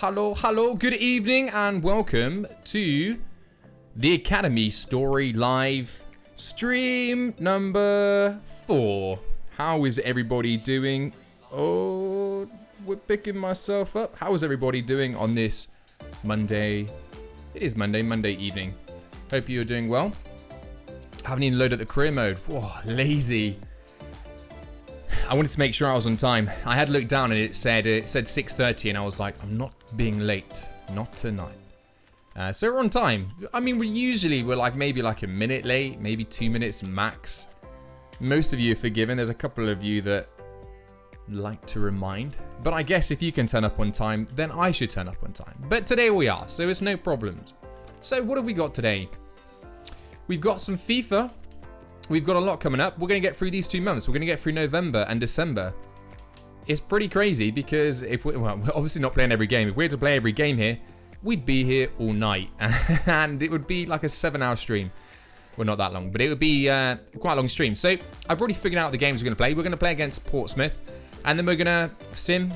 Hello, good evening and welcome to the Academy Story Live stream number 4. How is everybody doing? Oh, we're picking myself up. How is everybody doing on this Monday? It is Monday evening. Hope you're doing well. Haven't even loaded the career mode. Whoa, lazy. I wanted to make sure I was on time. I had looked down and it said 6:30 and I was like, I'm not being late. Not tonight. So we're on time. I mean, we're like maybe a minute late, maybe 2 minutes max. Most of you are forgiven. There's a couple of you that like to remind. But I guess if you can turn up on time, then I should turn up on time. But today we are, so it's no problems. So what have we got today? We've got some FIFA. We've got a lot coming up. We're going to get through these 2 months. We're going to get through November and December. It's pretty crazy because we're obviously not playing every game. If we had to play every game here, we'd be here all night. And it would be like a 7-hour stream. Well, not that long, but it would be quite a long stream. So I've already figured out the games we're going to play. We're going to play against Portsmouth. And then we're going to sim.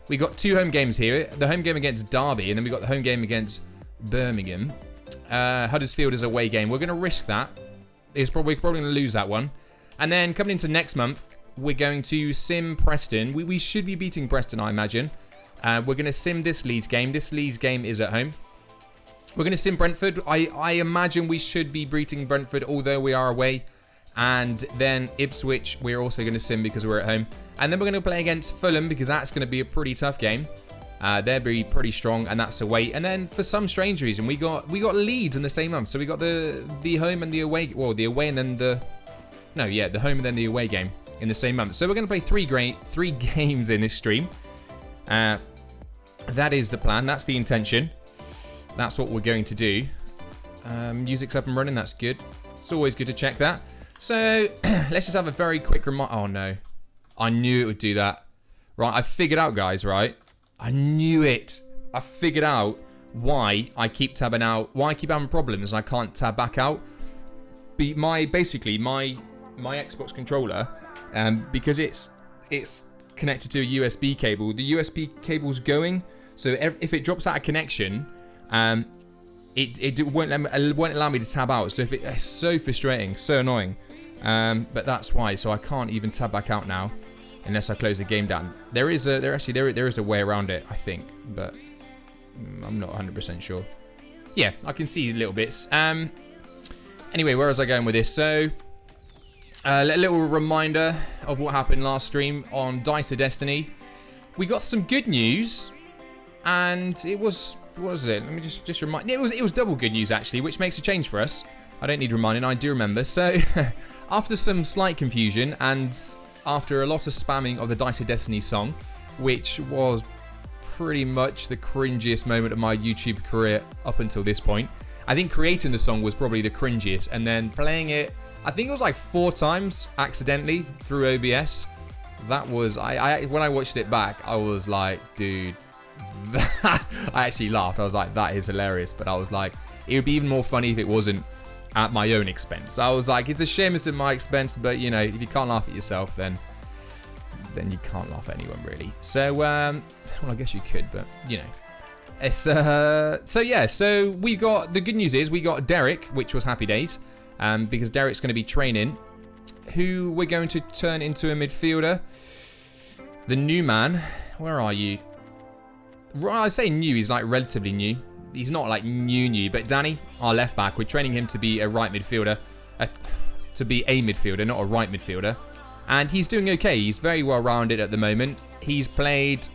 We got 2 home games here. The home game against Derby. And then we got the home game against Birmingham. Huddersfield is a away game. We're going to risk that. We're probably going to lose that one. And then coming into next month, we're going to sim Preston. We should be beating Preston, I imagine. We're going to sim this Leeds game. This Leeds game is at home. We're going to sim Brentford. I imagine we should be beating Brentford, although we are away. And then Ipswich, we're also going to sim because we're at home. And then we're going to play against Fulham because that's going to be a pretty tough game. They'll be pretty strong, and that's away. And then for some strange reason, we got Leeds in the same month. So we got the home and the away. Well, the away and then the home and then the away game in the same month. So we're going to play three games in this stream. That is the plan. That's the intention. That's what we're going to do. Music's up and running. That's good. It's always good to check that. So let's just have a very quick reminder. Oh no, I knew it would do that. Right, I figured out, guys. Right. I knew it. I figured out why I keep tabbing out, why I keep having problems and I can't tab back out. Basically my Xbox controller, because it's connected to a USB cable. The USB cable's going, so if it drops out of connection, it won't allow me to tab out. So it's so frustrating, so annoying. But that's why. So I can't even tab back out now. Unless I close the game down. There is a way around it, I think, but I'm not 100% sure. Yeah, I can see little bits. Anyway, where was I going with this? So, a little reminder of what happened last stream on Dice of Destiny. We got some good news, and it was, what was it? Let me just remind. It was double good news actually, which makes a change for us. I don't need reminding. I do remember. So, after some slight confusion and after a lot of spamming of the Dice of Destiny song, which was pretty much the cringiest moment of my YouTube career up until this point. I think creating the song was probably the cringiest, and then playing it, I think it was like 4 times accidentally through OBS. That was, when I watched it back, I was like, dude, I actually laughed. I was like, that is hilarious. But I was like, it would be even more funny if it wasn't at my own expense. I was like, it's a shame it's at my expense, but you know, if you can't laugh at yourself, then you can't laugh at anyone really. So, well, I guess you could, but you know, it's so we got, the good news is we got Derek, which was happy days, because Derek's going to be training, who we're going to turn into a midfielder. The new man, where are you? Well, I say new, he's like relatively new. He's not like new, but Danny, our left back, we're training him to be a right midfielder, to be a midfielder, not a right midfielder. And he's doing okay. He's very well rounded at the moment. He's played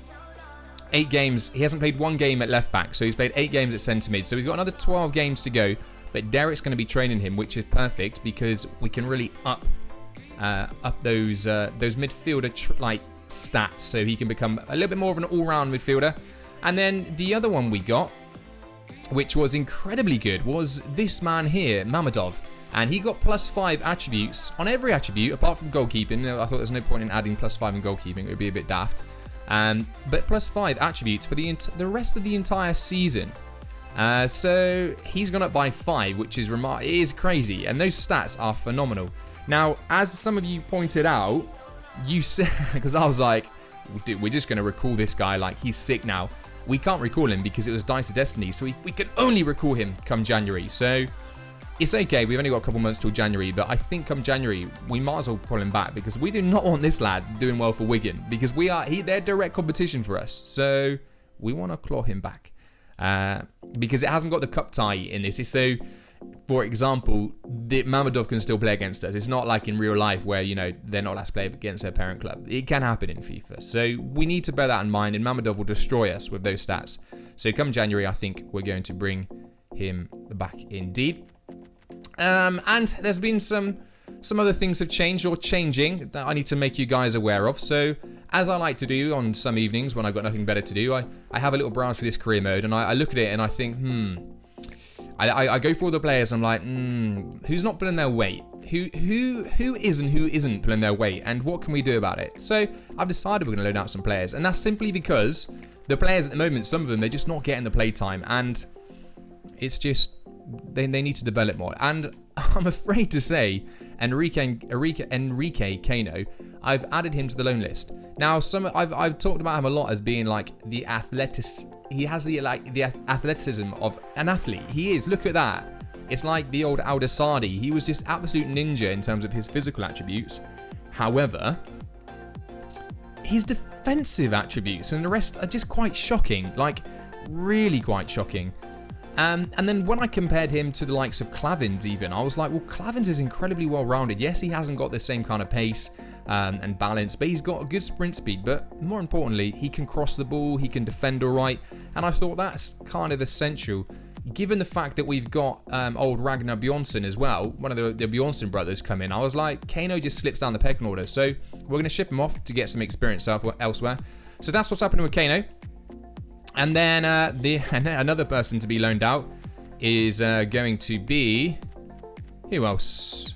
8 games. He hasn't played 1 game at left back, so he's played 8 games at centre mid. So he's got another 12 games to go. But Derek's going to be training him, which is perfect because we can really up those midfielder stats, so he can become a little bit more of an all-round midfielder. And then the other one we got, which was incredibly good, was this man here, Mamadov. And he got +5 attributes on every attribute, apart from goalkeeping. I thought there's no point in adding +5 in goalkeeping. It would be a bit daft. But +5 attributes for the rest of the entire season. So he's gone up by 5, which is it is crazy. And those stats are phenomenal. Now, as some of you pointed out, you said, because I was like, dude, we're just going to recall this guy like he's sick now. we can't recall him because it was Dice of Destiny, so we can only recall him come January. So it's okay, we've only got a couple months till January, but I think come January, we might as well pull him back because we do not want this lad doing well for Wigan because they're direct competition for us. So we want to claw him back because it hasn't got the cup tie in this. So, for example, the Mamadov can still play against us. It's not like in real life where, you know, they're not allowed to play against their parent club. It can happen in FIFA. So we need to bear that in mind, and Mamadov will destroy us with those stats. So come January, I think we're going to bring him back indeed. And there's been some other things have changed or changing that I need to make you guys aware of. So as I like to do on some evenings when I've got nothing better to do, I have a little browse for this career mode, and I look at it and I think, I go for all the players. I'm like, who's not pulling their weight? Who isn't pulling their weight? And what can we do about it? So I've decided we're going to load out some players, and that's simply because the players at the moment, some of them, they're just not getting the play time, and it's just they need to develop more. And I'm afraid to say, Enrique Kano, I've added him to the loan list. Now, I've talked about him a lot as being like the he has the athleticism of an athlete. He is. Look at that. It's like the old Al Dasadi. He was just absolute ninja in terms of his physical attributes. However, his defensive attributes and the rest are just quite shocking. Like, really quite shocking. And then when I compared him to the likes of Clavins even, I was like, well, Clavins is incredibly well-rounded. Yes, he hasn't got the same kind of pace and balance, but he's got a good sprint speed. But more importantly, he can cross the ball, he can defend all right. And I thought that's kind of essential, given the fact that we've got old Ragnar Bjornsson as well, one of the Bjornsson brothers come in. I was like, Kano just slips down the pecking order. So we're going to ship him off to get some experience elsewhere. So that's what's happening with Kano. And then another person to be loaned out is going to be... Who else?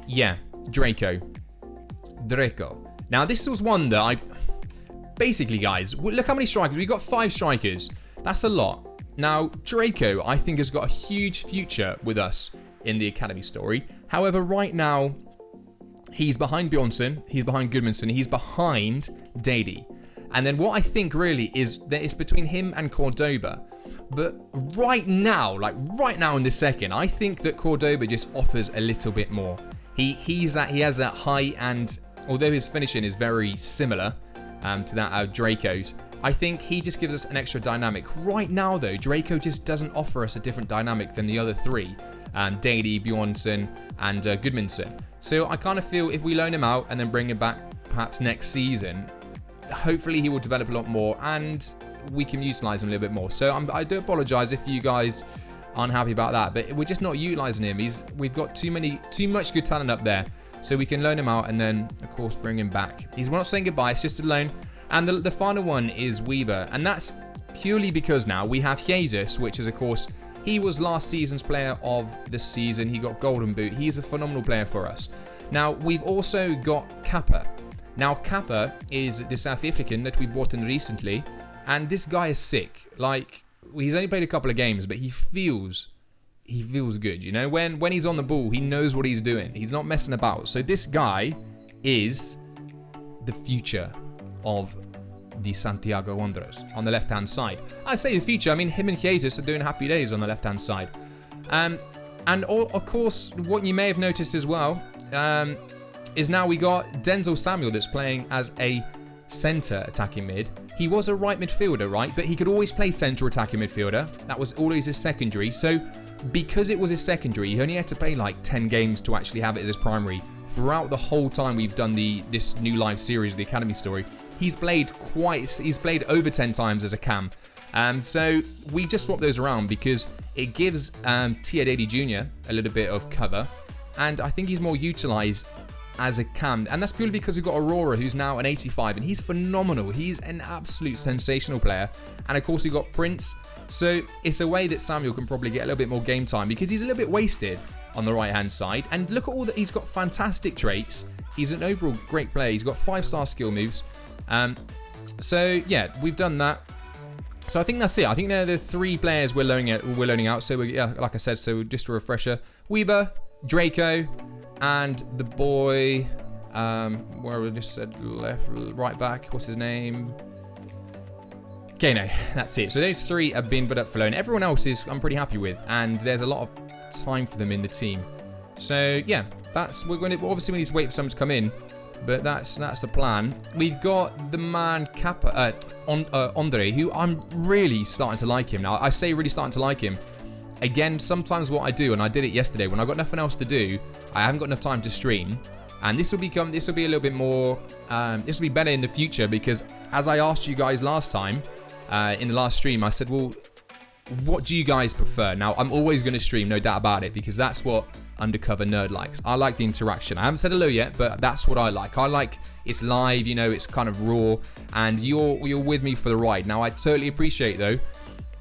Yeah, Draco. Now, this was one that I... Basically, guys, look how many strikers. We've got 5 strikers. That's a lot. Now, Draco, I think, has got a huge future with us in the Academy story. However, right now, he's behind Bjornsson, he's behind Gudmundsson, he's behind Dady. And then what I think really is that it's between him and Cordoba. But right now in this second, I think that Cordoba just offers a little bit more. He has that height, and although his finishing is very similar to that of Draco's, I think he just gives us an extra dynamic. Right now though, Draco just doesn't offer us a different dynamic than the other 3. Dady, Bjornsson, and Gudmundsson. So I kind of feel if we loan him out and then bring him back perhaps next season, hopefully he will develop a lot more and we can utilize him a little bit more. So I do apologize if you guys aren't happy about that, but we're just not utilizing him. We've got too much good talent up there, so we can loan him out and then of course bring him back. We're not saying goodbye, it's just a loan. And the final one is Weber, and that's purely because now we have Jesus, which is of course, he was last season's player of the season. He got Golden Boot. He's a phenomenal player for us. Now we've also got Kappa. Now, Kappa is the South African that we bought in recently, and this guy is sick. Like, he's only played a couple of games, but he feels good, you know? When he's on the ball, he knows what he's doing. He's not messing about. So this guy is the future of the Santiago Wanderers on the left-hand side. I say the future, I mean him and Jesus are doing happy days on the left-hand side. And of course, what you may have noticed as well, is now we got Denzel Samuel that's playing as a centre attacking mid. He was a right midfielder, right? But he could always play central attacking midfielder. That was always his secondary. So because it was his secondary, he only had to play like 10 games to actually have it as his primary. Throughout the whole time we've done this new live series, the Academy story, he's played over 10 times as a cam. So we just swapped those around because it gives Tia Dady Jr. a little bit of cover. And I think he's more utilised as a cam, and that's purely because we've got Aurora, who's now an 85, and he's phenomenal. He's an absolute sensational player. And of course we've got Prince, so it's a way that Samuel can probably get a little bit more game time because he's a little bit wasted on the right hand side. And look at all that, he's got fantastic traits. He's an overall great player. He's got 5-star skill moves. So yeah, we've done that. So I think that's it. I think they're the 3 players we're loaning out. So yeah, like I said, so just a refresher: Weber, Draco, and the boy, where we just said right back, what's his name? Okay, no, that's it. So those 3 have been put up for loan. Everyone else is I'm pretty happy with, and there's a lot of time for them in the team. So yeah, we're obviously we need to wait for someone to come in, but that's the plan. We've got the man Kappa, Andre, who I'm really starting to like him now. I say really starting to like him. Again, sometimes what I do, and I did it yesterday when I got nothing else to do, I haven't got enough time to stream, and this will be a little bit more. This will be better in the future because, as I asked you guys last time, in the last stream, I said, well, what do you guys prefer? Now, I'm always going to stream, no doubt about it, because that's what Undercover Nerd likes. I like the interaction. I haven't said hello yet, but that's what I like. I like it's live, you know, it's kind of raw, and you're with me for the ride. Now, I totally appreciate, though,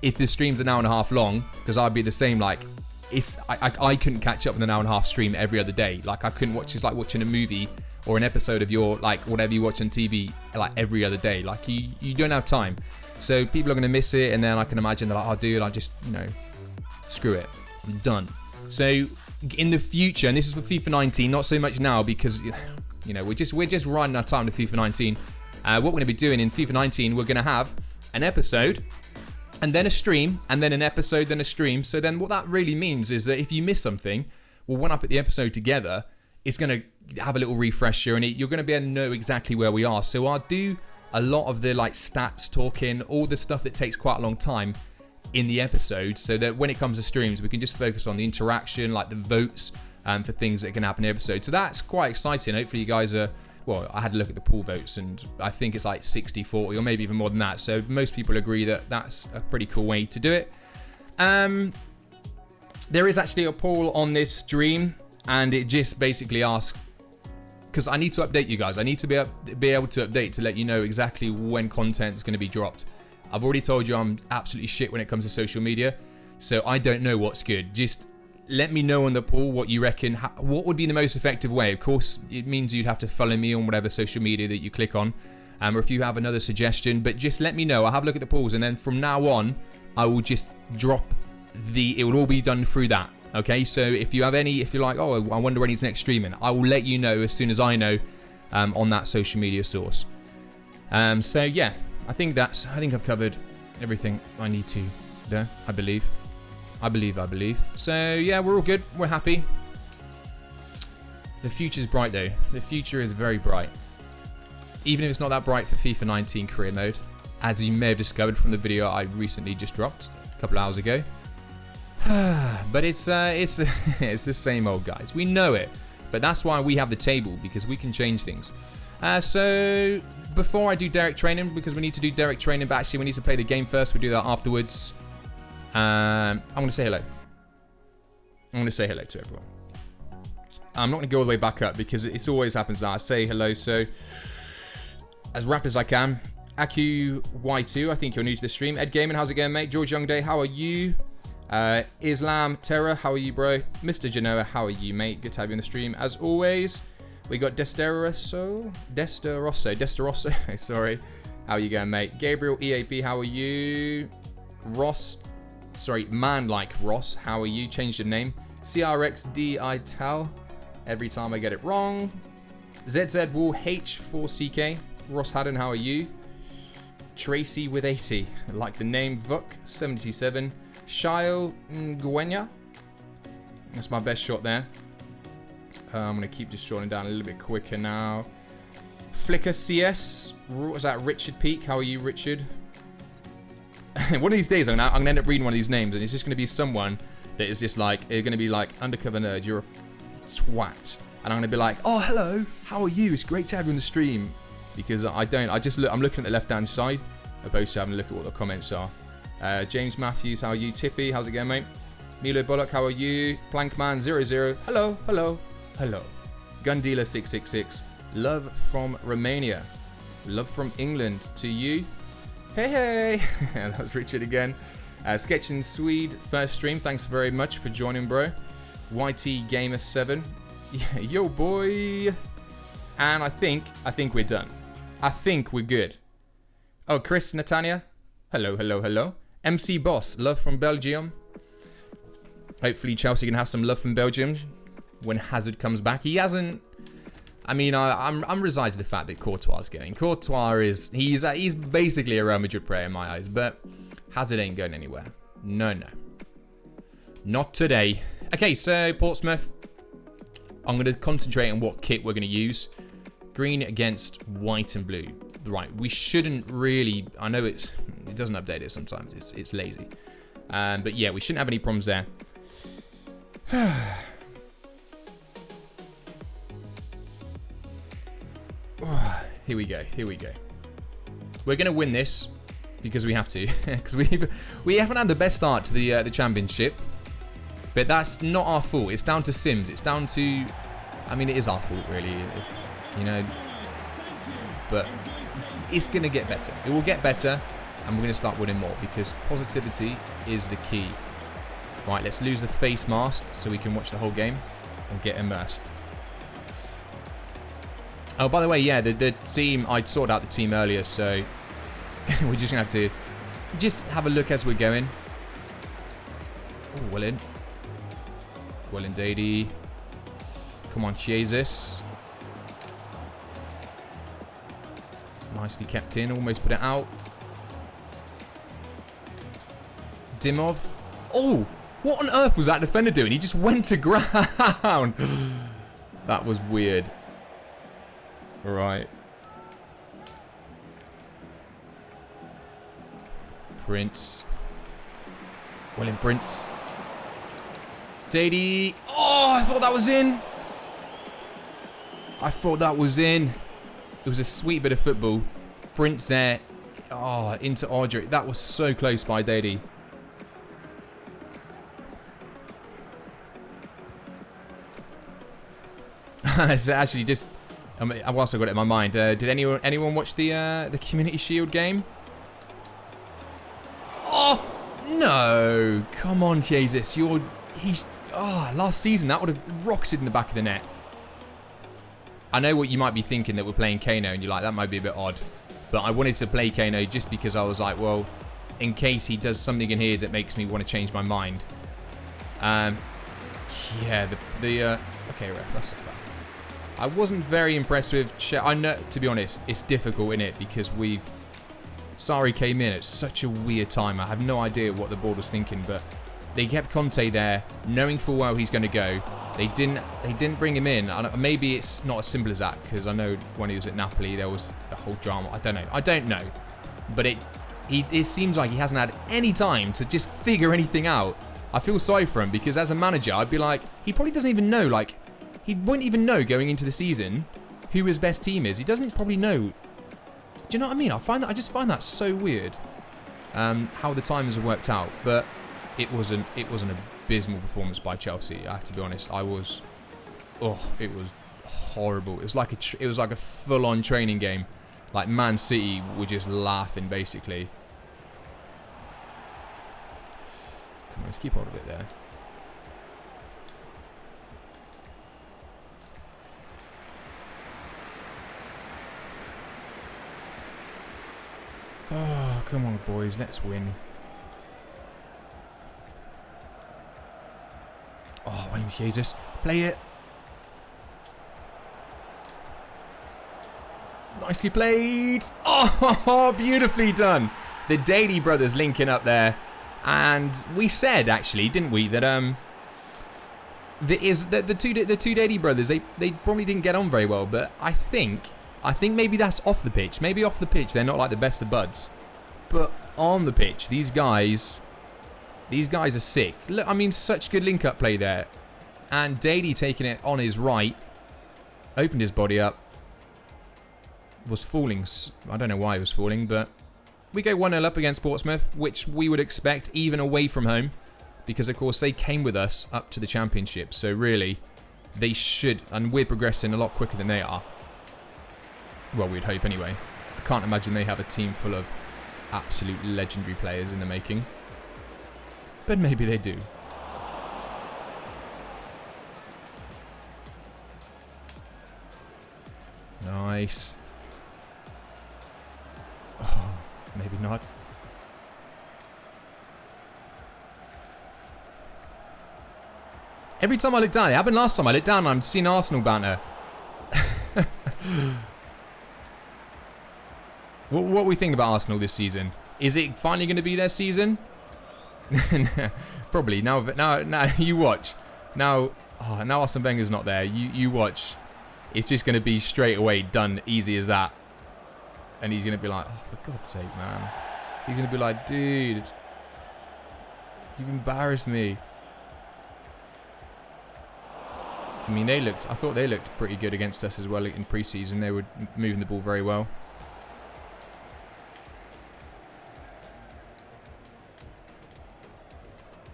if the stream's an hour and a half long, because I'd be the same, like, I couldn't catch up with an hour and a half stream every other day. Like, I couldn't watch, it's like watching a movie or an episode of your, like, whatever you watch on TV, like, every other day. Like, you don't have time. So people are going to miss it, and then I can imagine that, like, oh, dude, I just, you know, screw it. I'm done. So in the future, and this is for FIFA 19, not so much now because, you know, we're just running our time to FIFA 19. What we're going to be doing in FIFA 19, we're going to have an episode, and then a stream, and then an episode, then a stream. So then what that really means is that if you miss something, we'll one up at the episode together. It's going to have a little refresher, and you're going to be able to know exactly where we are. So I'll do a lot of the like stats talking, all the stuff that takes quite a long time in the episode, so that when it comes to streams, we can just focus on the interaction, like the votes for things that can happen in the episode. So that's quite exciting. Hopefully you guys are, well, I had a look at the pool votes, and I think it's like 60-40 or maybe even more than that. So most people agree that that's a pretty cool way to do it. There is actually a poll on this stream, and it just basically asks, because I need to update you guys. I need to be able to update to let you know exactly when content is going to be dropped. I've already told you I'm absolutely shit when it comes to social media, so I don't know what's good. Just let me know on the poll what you reckon. What would be the most effective way? Of course, it means you'd have to follow me on whatever social media that you click on, or if you have another suggestion. But just let me know. I'll have a look at the polls, and then from now on, I will just drop it will all be done through that. Okay, so if you're like, oh, I wonder when he's next streaming, I will let you know as soon as I know on that social media source. So yeah, I think I've covered everything I need to there. I believe. So yeah, we're all good. We're happy. The future's bright though. The future is very bright. Even if it's not that bright for FIFA 19 career mode, as you may have discovered from the video I recently just dropped a couple hours ago. But it's the same old, guys. We know it, but that's why we have the table, because we can change things. So before I do Derek training, because we need to do Derek training, but actually we need to play the game first. We'll do that afterwards. I'm going to say hello. I'm going to say hello to everyone. I'm not going to go all the way back up because it always happens that I say hello. So as rapid as I can. AkuY2, I think you're new to the stream. Ed Gaming, how's it going, mate? George Youngday, how are you? Islam Terra, how are you, bro? Mr. Genoa, how are you, mate? Good to have you on the stream as always. We got Desteroso, sorry. How are you going, mate? Gabriel EAP, how are you? Ross, sorry, man like Ross, how are you? Changed your name. CRXD Ital, every time I get it wrong. ZZ Wall H4CK, Ross Haddon, how are you? Tracy with 80, I like the name. Vuk 77. Shile Nguenya. That's my best shot there. I'm going to keep just shortening down a little bit quicker now. Flicker CS. What was that? Richard Peak. How are you, Richard? One of these days, I'm going to end up reading one of these names, and it's just going to be someone that is just like, it's going to be like, Undercover Nerd, you're a twat. And I'm going to be like, oh, hello. How are you? It's great to have you on the stream. Because I'm looking at the left-hand side, opposed to having a look at what the comments are. James Matthews, how are you? Tippy, how's it going, mate? Milo Bullock, how are you? Plankman00, hello, hello, hello. Gundealer 666, love from Romania. Love from England to you. Hey, hey. That was Richard again. Sketching Swede, first stream. Thanks very much for joining, bro. YT Gamer 7. Yo, boy. And I think we're done. I think we're good. Oh, Chris Natania. Hello, hello, hello. MC Boss, love from Belgium. Hopefully Chelsea can have some love from Belgium when Hazard comes back. He hasn't I mean, I'm resigned to the fact that Courtois is going. Courtois he's basically a Real Madrid player in my eyes, but Hazard ain't going anywhere. No. Not today. Okay, so Portsmouth. I'm going to concentrate on what kit we're going to use. Green against white and blue. Right, we shouldn't really... I know it doesn't update it sometimes. It's lazy. But yeah, we shouldn't have any problems there. Here we go. We're going to win this because we have to. Because we haven't had the best start to the championship. But that's not our fault. It's down to Sims. It's down to... I mean, it is our fault, really. But it's going to get better. It will get better. And we're going to start winning more. Because positivity is the key. Right, let's lose the face mask so we can watch the whole game and get immersed. Oh, by the way, yeah, the team, I sorted out the team earlier, so we're just going to have to just have a look as we're going. Oh, well in. Well in, Dady. Come on, Jesus. Nicely kept in, almost put it out. Dimov. Oh, what on earth was that defender doing? He just went to ground. That was weird. Right. Prince. William Prince. Dady. Oh, I thought that was in. It was a sweet bit of football. Prince there. Oh, into Audrey. That was so close by Dady. It's actually just... I've also got it in my mind. Did anyone watch the Community Shield game? Oh no! Come on, Jesus! Last season that would have rocketed in the back of the net. I know what you might be thinking, that we're playing Kano, and you're like, that might be a bit odd. But I wanted to play Kano just because I was like, well, in case he does something in here that makes me want to change my mind. Yeah, okay, ref, that's a fact. I wasn't very impressed with... I know, to be honest, it's difficult, innit? Because Sarri came in at such a weird time. I have no idea what the board was thinking, but they kept Conte there, knowing full well he's going to go. They didn't bring him in. Maybe it's not as simple as that, because I know when he was at Napoli, there was the whole drama. I don't know. But it seems like he hasn't had any time to just figure anything out. I feel sorry for him, because as a manager, I'd be like, he probably doesn't even know, like... He won't even know going into the season who his best team is. He doesn't probably know. Do you know what I mean? I just find that so weird. How the timers have worked out, but it was an abysmal performance by Chelsea. I have to be honest. It was horrible. It was like a full-on training game. Like Man City were just laughing basically. Come on, let's keep hold of it there. Oh, come on, boys. Let's win. Oh, William Jesus. Play it. Nicely played. Oh, beautifully done. The Daly brothers linking up there. And we said, actually, didn't we, that the two Daly brothers, they probably didn't get on very well. But I think maybe that's off the pitch. Maybe off the pitch, they're not like the best of buds. But on the pitch, these guys are sick. Look, I mean, such good link-up play there. And Daly taking it on his right. Opened his body up. Was falling. I don't know why he was falling, but we go 1-0 up against Portsmouth, which we would expect even away from home. Because, of course, they came with us up to the Championship. So, really, they should. And we're progressing a lot quicker than they are. Well, we'd hope anyway. I can't imagine they have a team full of absolute legendary players in the making. But maybe they do. Nice. Oh, maybe not. Every time I look down, it happened last time I looked down and I'm seeing Arsenal banner. What we think about Arsenal this season? Is it finally going to be their season? Probably. Now, you watch. Now Arsene Wenger's not there. You watch. It's just going to be straight away done, easy as that. And he's going to be like, oh, for God's sake, man. He's going to be like, dude, you've embarrassed me. I mean, I thought they looked pretty good against us as well in pre-season. They were moving the ball very well.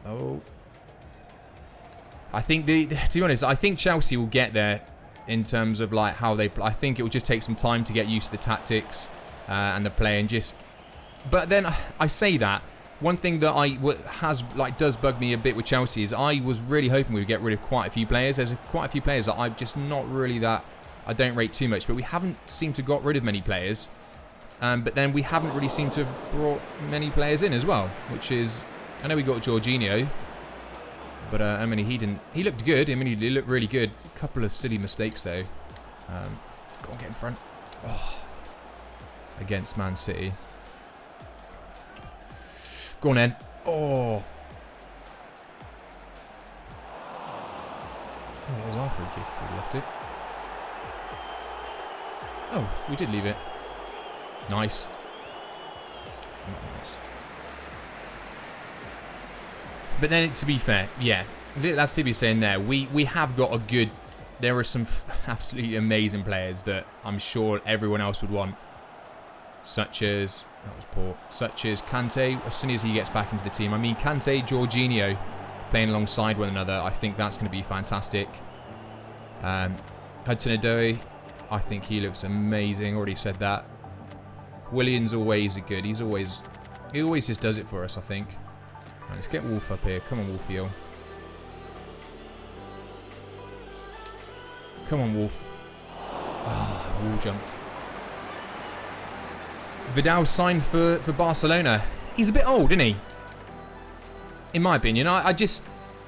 Oh. I think to be honest, I think Chelsea will get there in terms of like how they play. I think it will just take some time to get used to the tactics and the play and just. But then I say that one thing that does bug me a bit with Chelsea is I was really hoping we would get rid of quite a few players. There's quite a few players that I'm just not really that I don't rate too much, but we haven't seemed to got rid of many players. But then we haven't really seemed to have brought many players in as well, which is I know we got Jorginho. But, I mean, he looked good. I mean, he looked really good. A couple of silly mistakes, though. Go on, get in front. Oh. Against Man City. Go on, then. Oh. Oh, that was our free kick. We left it. Oh, we did leave it. Nice. Nice. But then, to be fair, yeah, that's to be saying there. We have got a good. There are some absolutely amazing players that I'm sure everyone else would want, such as that was poor. Such as Kante. As soon as he gets back into the team, I mean Kante, Jorginho, playing alongside one another. I think that's going to be fantastic. Hudson-Odoi, I think he looks amazing. Already said that. Williams always good. He always just does it for us. I think. Right, let's get Wolf up here. Come on, Wolfio. Come on, Wolf. Ah, Wall jumped. Vidal signed for Barcelona. He's a bit old, isn't he? In my opinion. I just...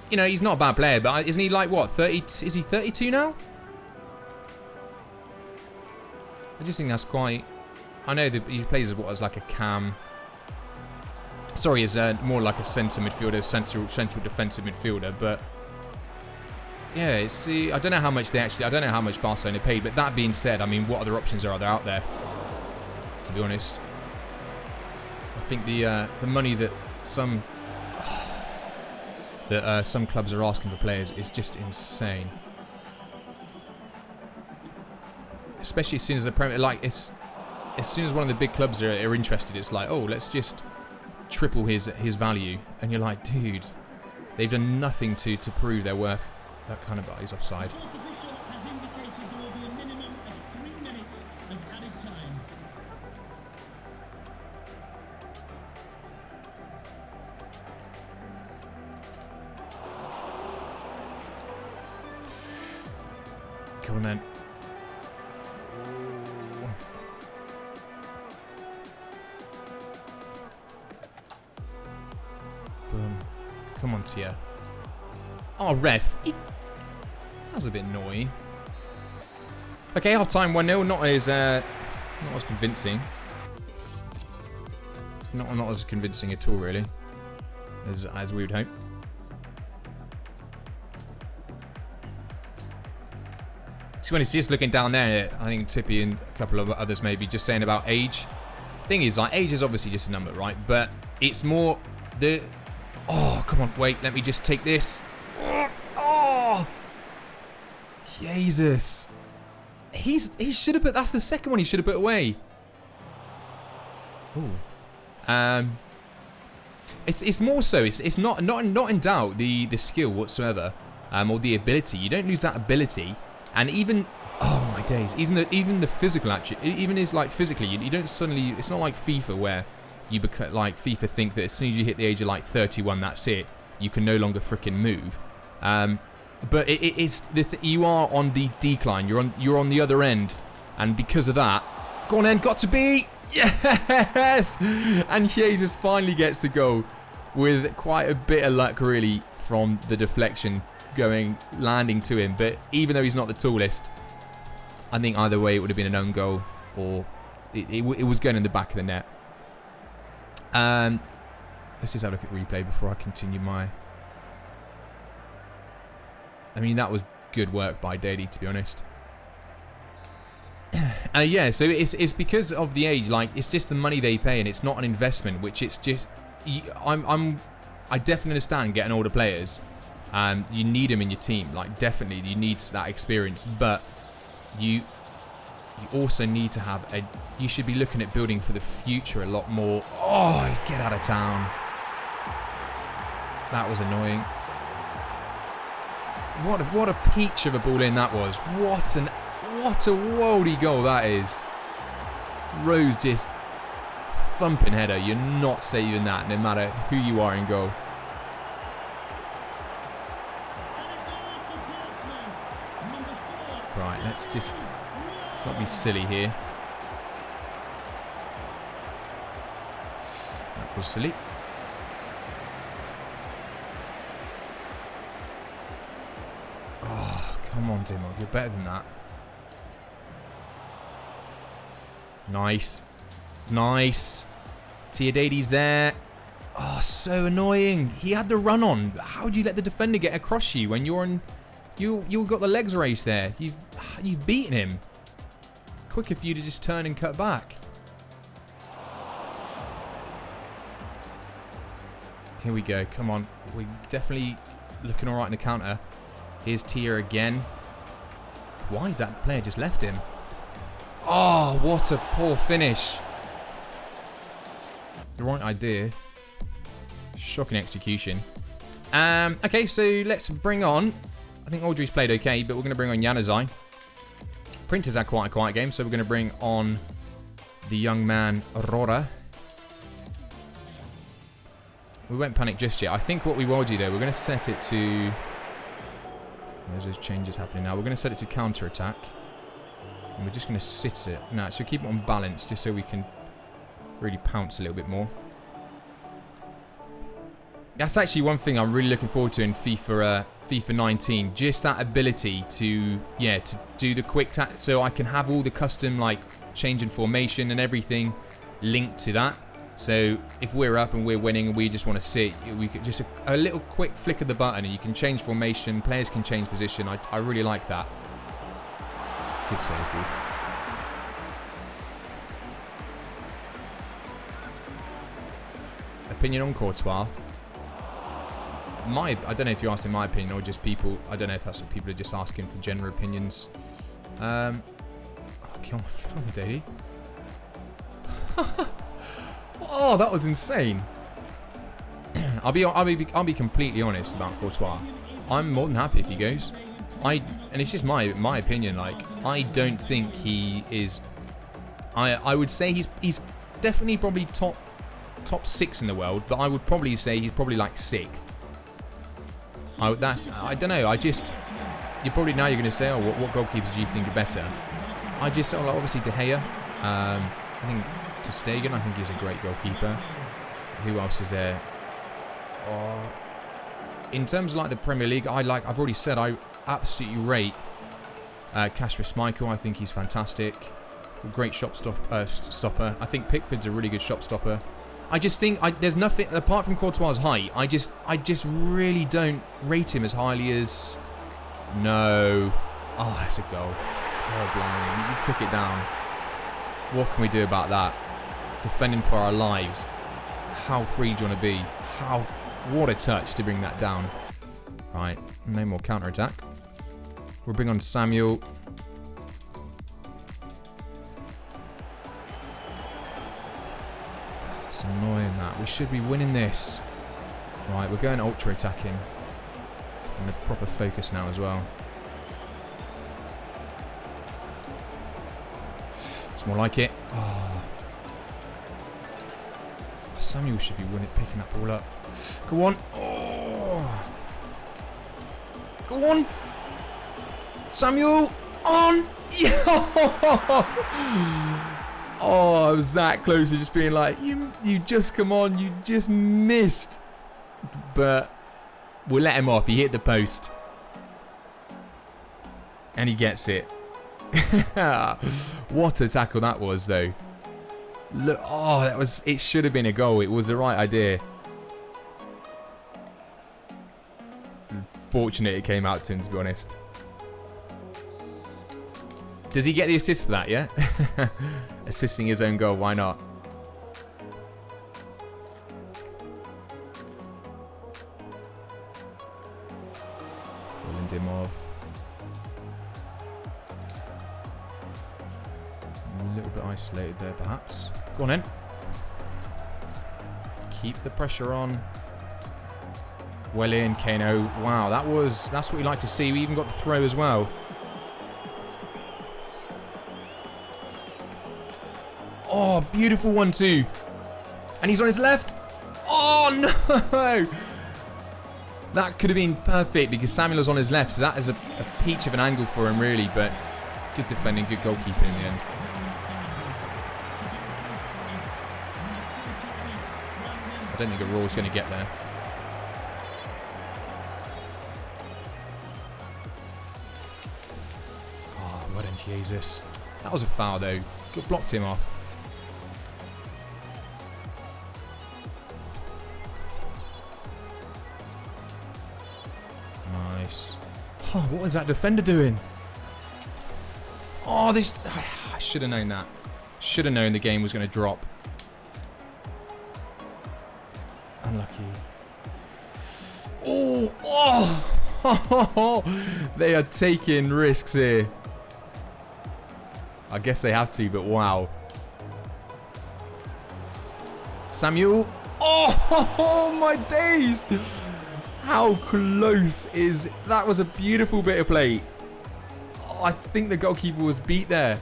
You know, he's not a bad player, but isn't he like, what, 30... Is he 32 now? I just think that's quite... I know that he plays as like a cam... Sorry, is more like a centre midfielder, central defensive midfielder, but yeah, see, I don't know how much I don't know how much Barcelona paid, but that being said, I mean, what other options are there out there? To be honest, I think the money that some clubs are asking for players is just insane, especially as soon as the Premier, like as soon as one of the big clubs are interested, it's like, oh, let's just triple his value, and you're like, dude, they've done nothing to prove they're worth that kind of. He's offside. Come on then. Boom. Come on, Tia. Oh, ref. That was a bit naughty. Okay, half time 1-0. Not as convincing. Not as convincing at all, really, as we would hope. So when it's just looking down there, I think Tippy and a couple of others maybe just saying about age. Thing is, like, age is obviously just a number, right? But it's more the. Oh, come on, wait, let me just take this. Oh, Jesus. He should have put, that's the second one he should have put away. Ooh. It's more so, it's not in doubt the skill whatsoever, or the ability. You don't lose that ability, and even, oh my days, even the physical attribute, even is like physically, you don't suddenly, it's not like FIFA where you become, like FIFA think that as soon as you hit the age of like 31, that's it. You can no longer freaking move. But it's you are on the decline. You're on the other end, and because of that, go on then, got to be yes. And Jesus finally gets the goal with quite a bit of luck, really, from the deflection landing to him. But even though he's not the tallest, I think either way it would have been an own goal or it was going in the back of the net. Let's just have a look at the replay before I continue my... I mean, that was good work by Daly, to be honest. Yeah, so it's because of the age. Like, it's just the money they pay, and it's not an investment. Which it's just, I definitely understand getting older players. You need them in your team. Like, definitely, you need that experience. But you also need to have a. You should be looking at building for the future a lot more. Oh, get out of town. That was annoying. What a peach of a ball in that was. What a worldy goal that is. Rose just thumping header. You're not saving that no matter who you are in goal. Right, let's not be silly here. That was silly. Oh, come on, Dimog. You're better than that. Nice. Nice. Teodades there. Oh, so annoying. He had the run on. How do you let the defender get across you when you're on... You've got the legs race there. You've beaten him. Quicker for you to just turn and cut back. Here we go. Come on. We're definitely looking all right in the counter. Here's Tia again. Why is that player just left him? Oh, what a poor finish. The right idea. Shocking execution. Okay, so let's bring on... I think Audrey's played okay, but we're going to bring on Januzaj. Printer's had quite a quiet game, so we're going to bring on the young man, Rora. We won't panic just yet. I think what we will do, though, we're going to set it to... There's those changes happening now. We're going to set it to counter-attack. And we're just going to sit it. No, so keep it on balance, just so we can really pounce a little bit more. That's actually one thing I'm really looking forward to in FIFA 19. Just that ability to do the quick tap, so I can have all the custom like change in formation and everything linked to that. So if we're up and we're winning and we just want to sit, we could just a little quick flick of the button and you can change formation. Players can change position. I really like that. Good save, Paul. Opinion on Courtois. I don't know if you're asking my opinion or just people. I don't know if that's what people are just asking for general opinions. Oh, come on, Daddy. Oh, that was insane. I'll be completely honest about Courtois. I'm more than happy if he goes. And it's just my opinion. Like, I don't think he is. I would say he's definitely probably top 6 in the world, but I would probably say he's probably like 6th. I don't know. You're going to say, oh, what goalkeepers do you think are better? Obviously De Gea. I think ter Stegen, I think he's a great goalkeeper. Who else is there? In terms of like the Premier League, I've already said I absolutely rate Kasper Schmeichel. I think he's fantastic. Great shot stopper. I think Pickford's a really good shot stopper. I just think there's nothing apart from Courtois' height. I just really don't rate him as highly as. No. Oh, that's a goal. God blimey, you took it down. What can we do about that? Defending for our lives. How free do you want to be? What a touch to bring that down. Right, no more counter attack. We'll bring on Samuel. It's annoying that. We should be winning this. Right, we're going ultra attacking. And a proper focus now as well. It's more like it. Oh. Samuel should be picking that ball up. Go on. Oh. Go on. Samuel. On. Oh, I was that close to just being like, you just come on. You just missed. But we'll let him off. He hit the post. And he gets it. What a tackle that was, though. Look, oh, it should have been a goal. It was the right idea. Fortunate it came out to him, to be honest. Does he get the assist for that, yeah? Assisting his own goal, why not? Him off. A little bit isolated there, perhaps. Go on in. Keep the pressure on. Well in, Kano. Wow, that's what we like to see. We even got the throw as well. Oh, beautiful 1-2. And he's on his left. Oh, no. That could have been perfect because Samuel was on his left. So that is a peach of an angle for him, really. But good defending, good goalkeeping in the end. I don't think a Raw's going to get there. Oh, well done, Jesus. That was a foul, though. Good, blocked him off. Nice. Oh, what was that defender doing? Oh, this... I should have known that. Should have known the game was going to drop. Unlucky. Oh, oh. They are taking risks here. I guess they have to, but wow. Samuel. Oh, my days. How close is... That was a beautiful bit of play. Oh, I think the goalkeeper was beat there.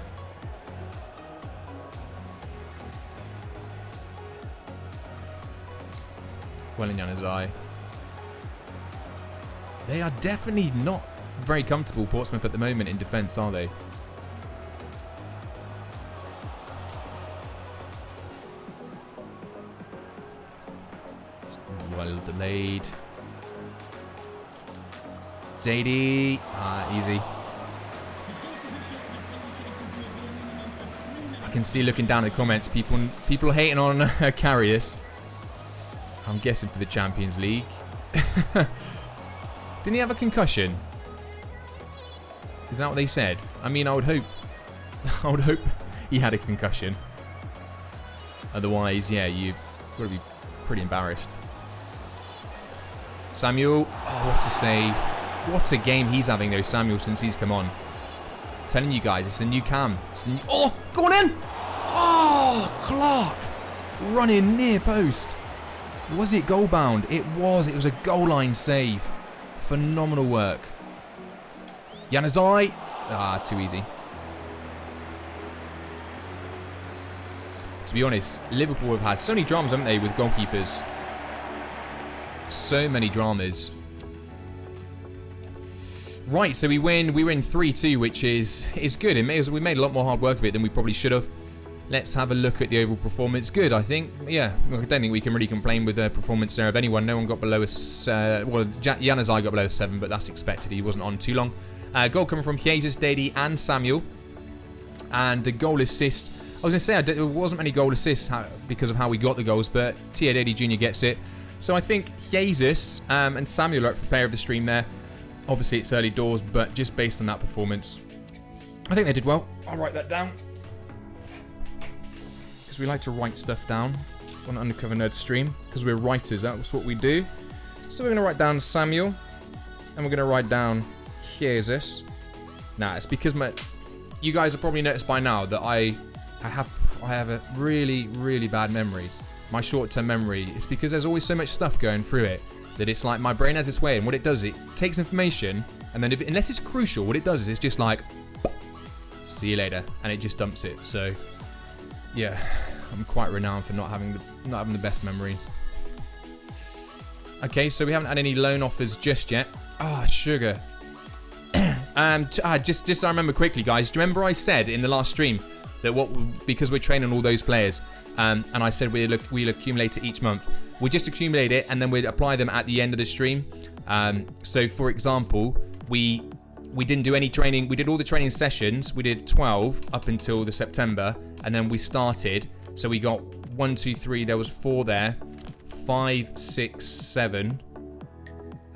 Well in Yana's eye. They are definitely not very comfortable, Portsmouth, at the moment in defence, are they? Well delayed. Zadie. Easy. I can see looking down at the comments, people hating on Karius. I'm guessing for the Champions League. Didn't he have a concussion? Is that what they said? I mean, I would hope he had a concussion. Otherwise, yeah, you've got to be pretty embarrassed. Samuel. Oh, what a save. What a game he's having, though, Samuel, since he's come on. I'm telling you guys, it's a new cam. Oh, go on in. Oh, Clark. Running near post. Was it goal bound? It was. It was a goal line save. Phenomenal work. Yanazai. Too easy. To be honest, Liverpool have had so many dramas, haven't they, with goalkeepers? So many dramas. Right, so we win. We win 3-2, which is good. We made a lot more hard work of it than we probably should have. Let's have a look at the overall performance. Good, I think. Yeah, I don't think we can really complain with the performance there of anyone. No one got below us. Well, Yanazai got below 7, but that's expected. He wasn't on too long. Goal coming from Jesus, Dady, and Samuel. And the goal assist. I was going to say, there wasn't many goal assists because of how we got the goals, but Tia Dady Jr. gets it. So I think Jesus and Samuel are up for player of the stream there. Obviously, it's early doors, but just based on that performance, I think they did well. I'll write that down. Because we like to write stuff down on Undercover Nerd stream. Because we're writers, that's what we do. So we're going to write down Samuel. And we're going to write down Jesus. Nah, it's because you guys have probably noticed by now that I have a really, really bad memory. My short-term memory. It's because there's always so much stuff going through it that it's like my brain has its way, and what it does, it takes information, and then unless it's crucial, what it does is it's just like, see you later, and it just dumps it. So yeah, I'm quite renowned for not having the best memory. Okay, so we haven't had any loan offers just yet. Sugar. Just so I remember quickly, guys. Do you remember I said in the last stream that because we're training all those players, and I said we'll accumulate it each month. We just accumulate it and then we'd apply them at the end of the stream. So for example, we didn't do any training. We did all the training sessions. We did 12 up until the September, and then we started So we got 1, 2, 3. There was 4 there. 5, 6, 7.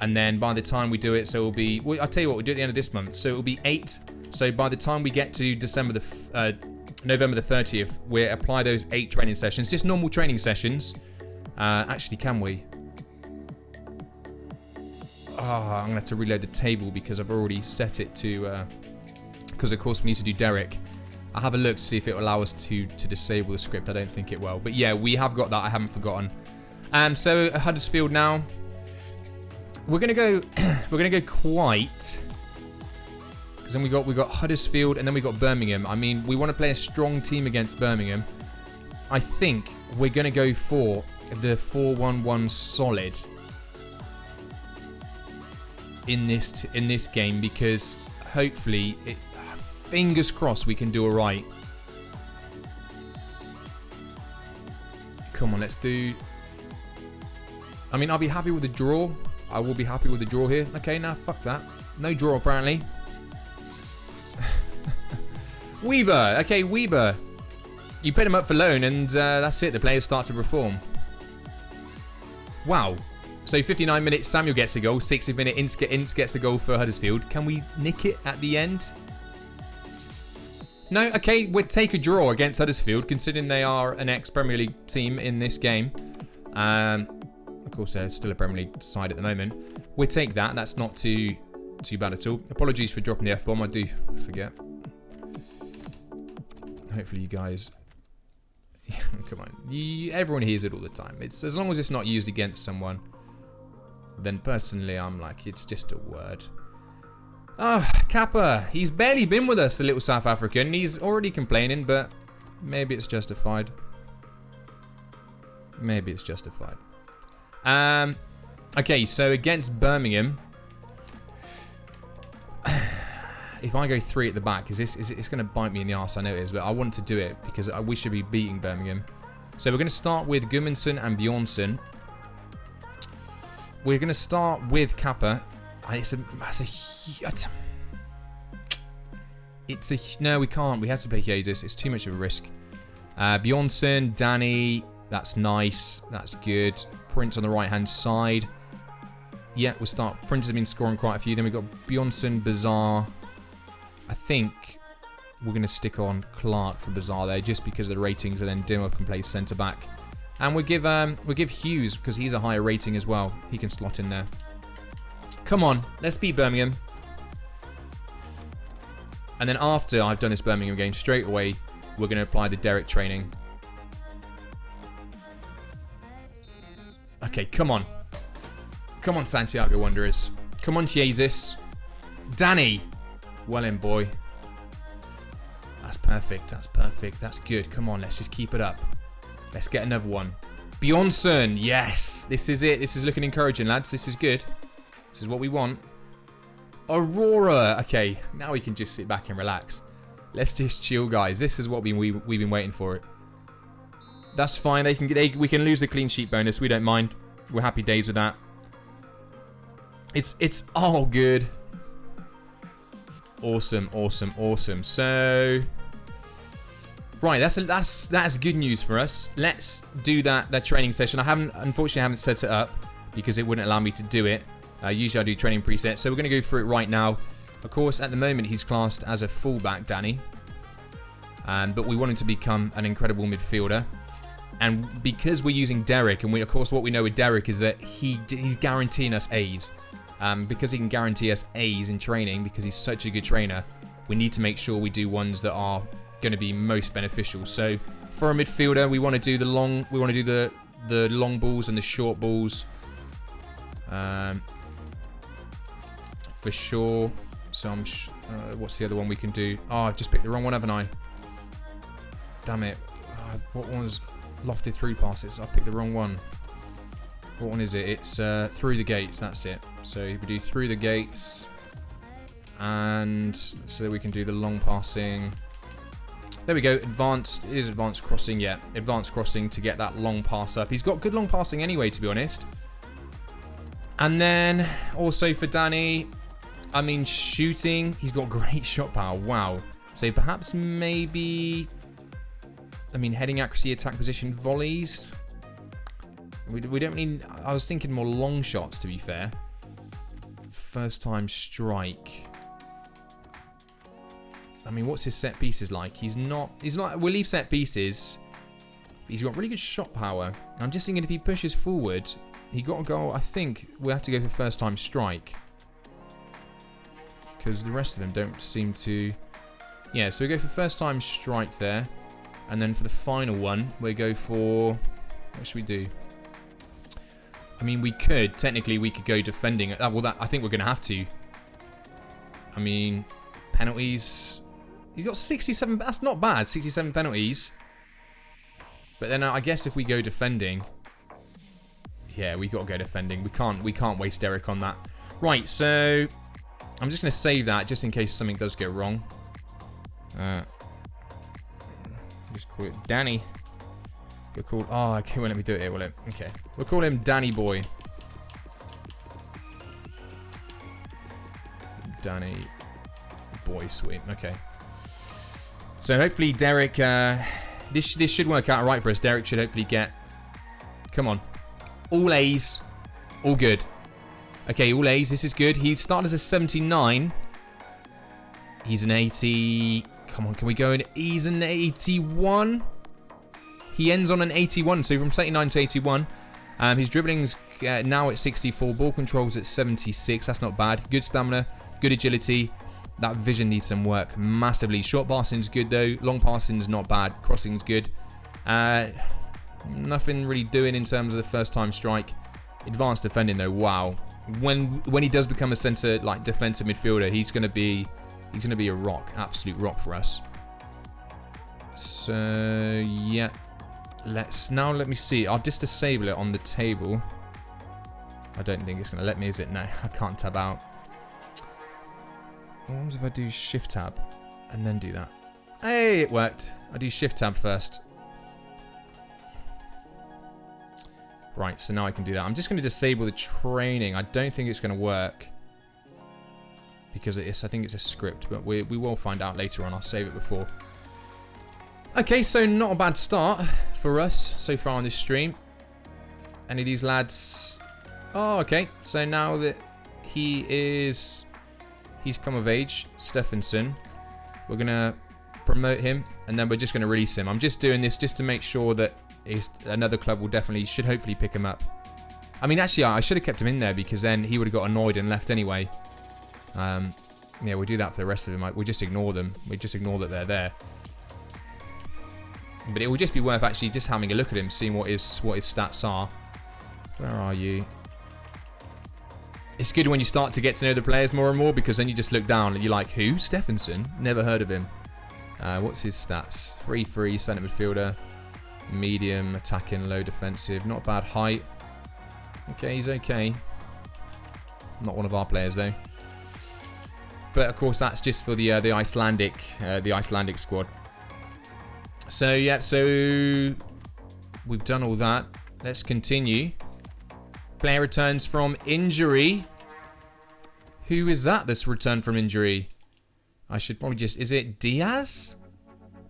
And then by the time we do it, so it'll be... Well, I'll tell you what, we'll do it at the end of this month. So it'll be 8. So by the time we get to November the 30th, we'll apply those 8 training sessions. Just normal training sessions. Actually, can we? Oh, I'm going to have to reload the table because I've already set it to... Because, of course, we need to do Derek. I'll have a look to see if it will allow us to disable the script. I don't think it will. But yeah, we have got that. I haven't forgotten. So Huddersfield now. We're gonna go. We're gonna go quite. Because then we got Huddersfield and then we got Birmingham. I mean, we want to play a strong team against Birmingham. I think we're gonna go for the 4-1-1 solid in this game because hopefully, fingers crossed, we can do alright. Come on, let's do. I mean, I'll be happy with the draw. I will be happy with the draw here. Okay, now fuck that. No draw apparently. Weber. Okay, Weber. You put him up for loan and that's it. The players start to perform. Wow. So 59 minutes, Samuel gets a goal. 60 minute, Ince gets a goal for Huddersfield. Can we nick it at the end? No? Okay, we'll take a draw against Huddersfield, considering they are an ex-Premier League team in this game. Of course, they're still a Premier League side at the moment. We'll take that. That's not too bad at all. Apologies for dropping the F-bomb. I do forget. Hopefully you guys... Come on. Everyone hears it all the time. It's as long as it's not used against someone, then personally I'm like, it's just a word. Ah, oh, Kappa. He's barely been with us, the little South African. He's already complaining, but maybe it's justified. Maybe it's justified. Okay, so against Birmingham, if I go 3 at the back, it's going to bite me in the arse, I know it is, but I want to do it because we should be beating Birmingham. So we're going to start with Gudmundsson and Bjornsson. We're going to start with Kappa. No, we can't. We have to play Jesus. It's too much of a risk. Bjornsson, Danny. That's nice. That's good. Prince on the right-hand side. Yeah, we'll start. Prince has been scoring quite a few. Then we've got Bjornsson, Bazaar. I think we're going to stick on Clark for Bazaar there just because of the ratings, and then Dimmer can play centre-back. And we'll give Hughes, because he's a higher rating as well. He can slot in there. Come on, let's beat Birmingham. And then after I've done this Birmingham game, straight away, we're going to apply the Derek training. Okay, come on. Come on, Santiago Wanderers. Come on, Jesus. Danny. Well in, boy. That's perfect. That's perfect. That's good. Come on, let's just keep it up. Let's get another one. Bjornsson. Yes. This is it. This is looking encouraging, lads. This is good. This is what we want. Aurora. Okay, now we can just sit back and relax. Let's just chill, guys. This is what we've been waiting for. It. That's fine. We can lose the clean sheet bonus. We don't mind. We're happy days with that. It's all good. Awesome, awesome, awesome. So, right, that's good news for us. Let's do that training session. Unfortunately, I haven't set it up because it wouldn't allow me to do it. Usually I do training presets, so we're going to go through it right now. Of course, at the moment, he's classed as a fullback, Danny. But we want him to become an incredible midfielder. And because we're using Derek, and of course what we know with Derek is that he's guaranteeing us A's. Because he can guarantee us A's in training, because he's such a good trainer, we need to make sure we do ones that are going to be most beneficial. So for a midfielder, we want to do the long balls and the short balls. For sure. So what's the other one we can do? Oh, I've just picked the wrong one, haven't I? Damn it. What one was lofted through passes? I picked the wrong one. What one is it? It's through the gates. That's it. So we do through the gates. And so we can do the long passing. There we go. Advanced. It is advanced crossing. Yeah. Advanced crossing to get that long pass up. He's got good long passing anyway, to be honest. And then also for Danny, I mean, shooting. He's got great shot power. Wow. So perhaps maybe I mean, heading accuracy, attack position, volleys. We don't need... I was thinking more long shots, to be fair. First time strike. I mean, what's his set pieces like? He's not... We'll leave set pieces. He's got really good shot power. I'm just thinking if he pushes forward, he got a goal. I think we'll have to go for first time strike. Because the rest of them don't seem to... Yeah, so we go for first time strike there. And then for the final one, we go for... What should we do? I mean, we could. Technically, we could go defending. Well, I think we're going to have to. I mean, penalties... He's got 67... That's not bad, 67 penalties. But then I guess if we go defending... Yeah, we got to go defending. We can't waste Derek on that. Right, so... I'm just going to save that just in case something does go wrong. Just call it Danny. We'll call... Oh, okay, well, let me do it here, will it? Okay. We'll call him Danny Boy. Danny Boy, sweet. Okay. So hopefully Derek... This should work out right for us. Derek should hopefully get... Come on. All A's. All good. Okay, all A's. This is good. He started as a 79. He's an 80. Come on, can we go in? He's an 81. He ends on an 81, so from 79 to 81. His dribbling's now at 64. Ball control's at 76. That's not bad. Good stamina. Good agility. That vision needs some work massively. Short passing's good, though. Long passing's not bad. Crossing's good. Nothing really doing in terms of the first time strike. Advanced defending, though. Wow. When he does become a centre, like, defensive midfielder, he's gonna be a rock, absolute rock for us. So yeah, let me see. I'll just disable it on the table. I don't think it's gonna let me, is it? No, I can't tab out. What happens if I do shift tab and then do that? Hey, it worked. I do shift tab first. Right, so now I can do that. I'm just going to disable the training. I don't think it's going to work. Because I think it's a script, but we will find out later on. I'll save it before. Okay, so not a bad start for us so far on this stream. Any of these lads... Oh, okay. So now that he's come of age, Stephenson, we're going to promote him, and then we're just going to release him. I'm just doing this just to make sure that another club should hopefully pick him up. I mean, actually, I should have kept him in there because then he would have got annoyed and left anyway. Yeah, we'll do that for the rest of them. We'll just ignore them. We just ignore that they're there. But it will just be worth actually just having a look at him, seeing what his stats are. Where are you? It's good when you start to get to know the players more and more because then you just look down and you're like, who? Stephenson? Never heard of him. What's his stats? 3-3, centre midfielder. Medium, attacking, low defensive. Not bad height. Okay, he's okay. Not one of our players though. But of course, that's just for the Icelandic squad. So yeah, so we've done all that. Let's continue. Player returns from injury. Who is that that's returned from injury? I should probably just... Is it Diaz?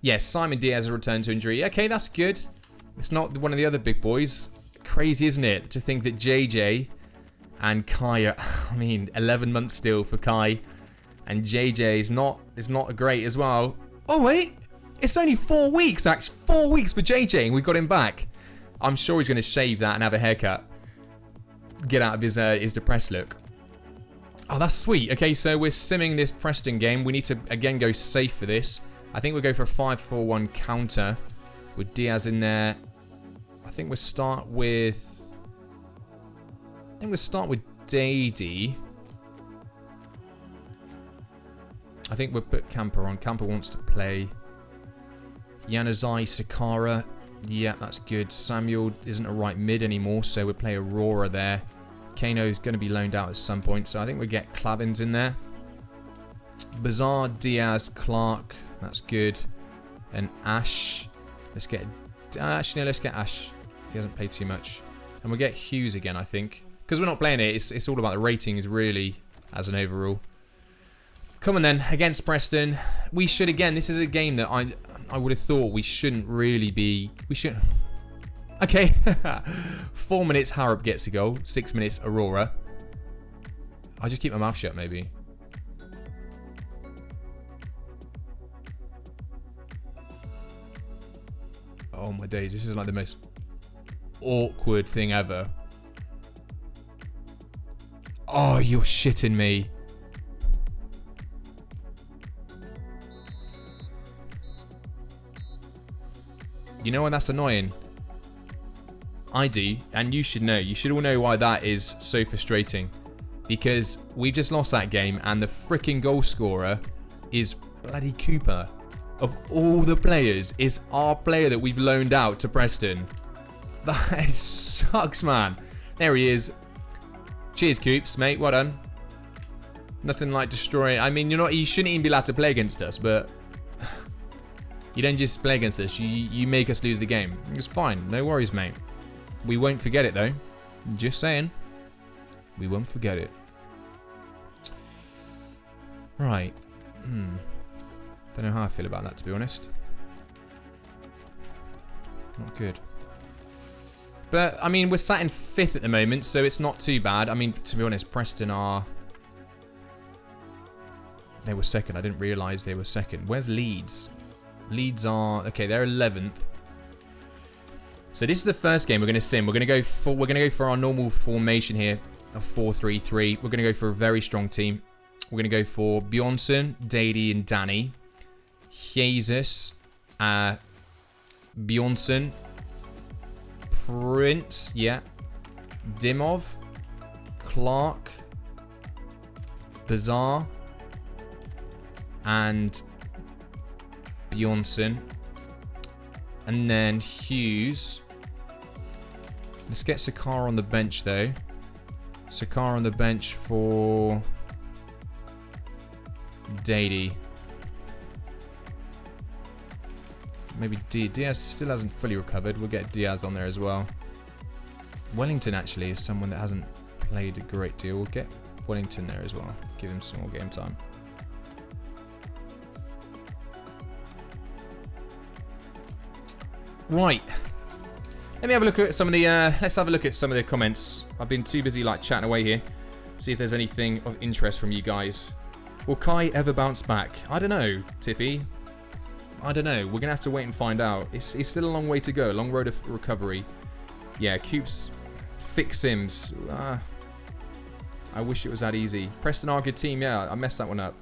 Yes, Simon Diaz has returned to injury. Okay, that's good. It's not one of the other big boys. Crazy, isn't it? To think that JJ and Kai are... I mean, 11 months still for Kai. And JJ is not great as well. Oh, wait. It's only 4 weeks, actually. 4 weeks for JJ, and we've got him back. I'm sure he's going to shave that and have a haircut. Get out of his depressed look. Oh, that's sweet. Okay, so we're simming this Preston game. We need to, again, go safe for this. I think we'll go for a 5-4-1 counter with Diaz in there. I think we'll start with... Dady. I think we'll put Camper on. Camper wants to play. Yanazai, Sakara. Yeah, that's good. Samuel isn't a right mid anymore, so we'll play Aurora there. Kano's going to be loaned out at some point, so I think we'll get Clavins in there. Bazaar, Diaz, Clark. That's good. And Ash. Let's get... Actually, no, let's get Ash. He hasn't played too much. And we'll get Hughes again, I think. Because we're not playing it, it's all about the ratings, really, as an overall. Come on, then. Against Preston. We should, again, this is a game that I would have thought we shouldn't really be... We should... Okay. 4 minutes, Harrop gets a goal. 6 minutes, Aurora. I'll just keep my mouth shut, maybe. Oh my days, this is like the most awkward thing ever. Oh, you're shitting me. You know when that's annoying? I do, and you should know. You should all know why that is so frustrating. Because we just lost that game, and the freaking goal scorer is bloody Cooper. Of all the players, is our player that we've loaned out to Preston. That sucks, man. There he is. Cheers, Coops, mate. Well done. Nothing like destroying. I mean, you shouldn't even be allowed to play against us, but you don't just play against us. You make us lose the game. It's fine. No worries, mate. We won't forget it, though. Just saying. We won't forget it. Right. Don't know how I feel about that, to be honest. Not good. But, I mean, we're sat in 5th at the moment, so it's not too bad. I mean, to be honest, Preston are... They were 2nd. I didn't realise they were 2nd. Where's Leeds? Leeds are... Okay, they're 11th. So this is the first game we're going to sim. We're going to go for our normal formation here of 4-3-3. We're going to go for a very strong team. We're going to go for Bjornsson, Dady, and Danny. Jesus, Bjornsson, Prince, yeah, Dimov, Clark, Bazaar, and Bjornsson, and then Hughes. Let's get Sakar on the bench though. Sakar on the bench for Dady. Maybe Diaz still hasn't fully recovered. We'll get Diaz on there as well. Wellington actually is someone that hasn't played a great deal. We'll get Wellington there as well. Give him some more game time. Right. Let me have a look at some of the. Let's have a look at some of the comments. I've been too busy like chatting away here. See if there's anything of interest from you guys. Will Kai ever bounce back? I don't know, Tippy. I don't know. We're going to have to wait and find out. It's still a long way to go. A long road of recovery. Yeah, Coops. Fix Sims. I wish it was that easy. Preston are a good team. Yeah, I messed that one up.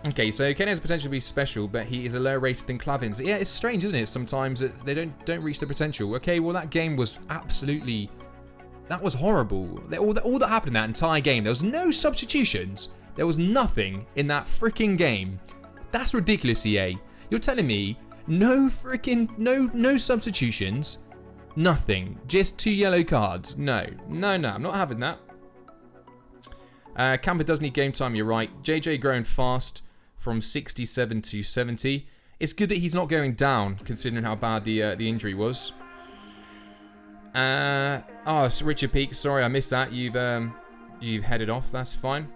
Okay, so Ken has potential to be special, but he is a lower rated than Clavins. Yeah, it's strange, isn't it? Sometimes they don't reach the potential. Okay, well, that game was absolutely... That was horrible. All that happened in that entire game, there was no substitutions. There was nothing in that freaking game. That's ridiculous, EA. You're telling me no substitutions, nothing, just 2 yellow cards. No, I'm not having that. Camper does need game time, you're right. JJ growing fast from 67 to 70. It's good that he's not going down, considering how bad the injury was. Oh, it's Richard Peake. Sorry, I missed that. You've headed off. That's fine.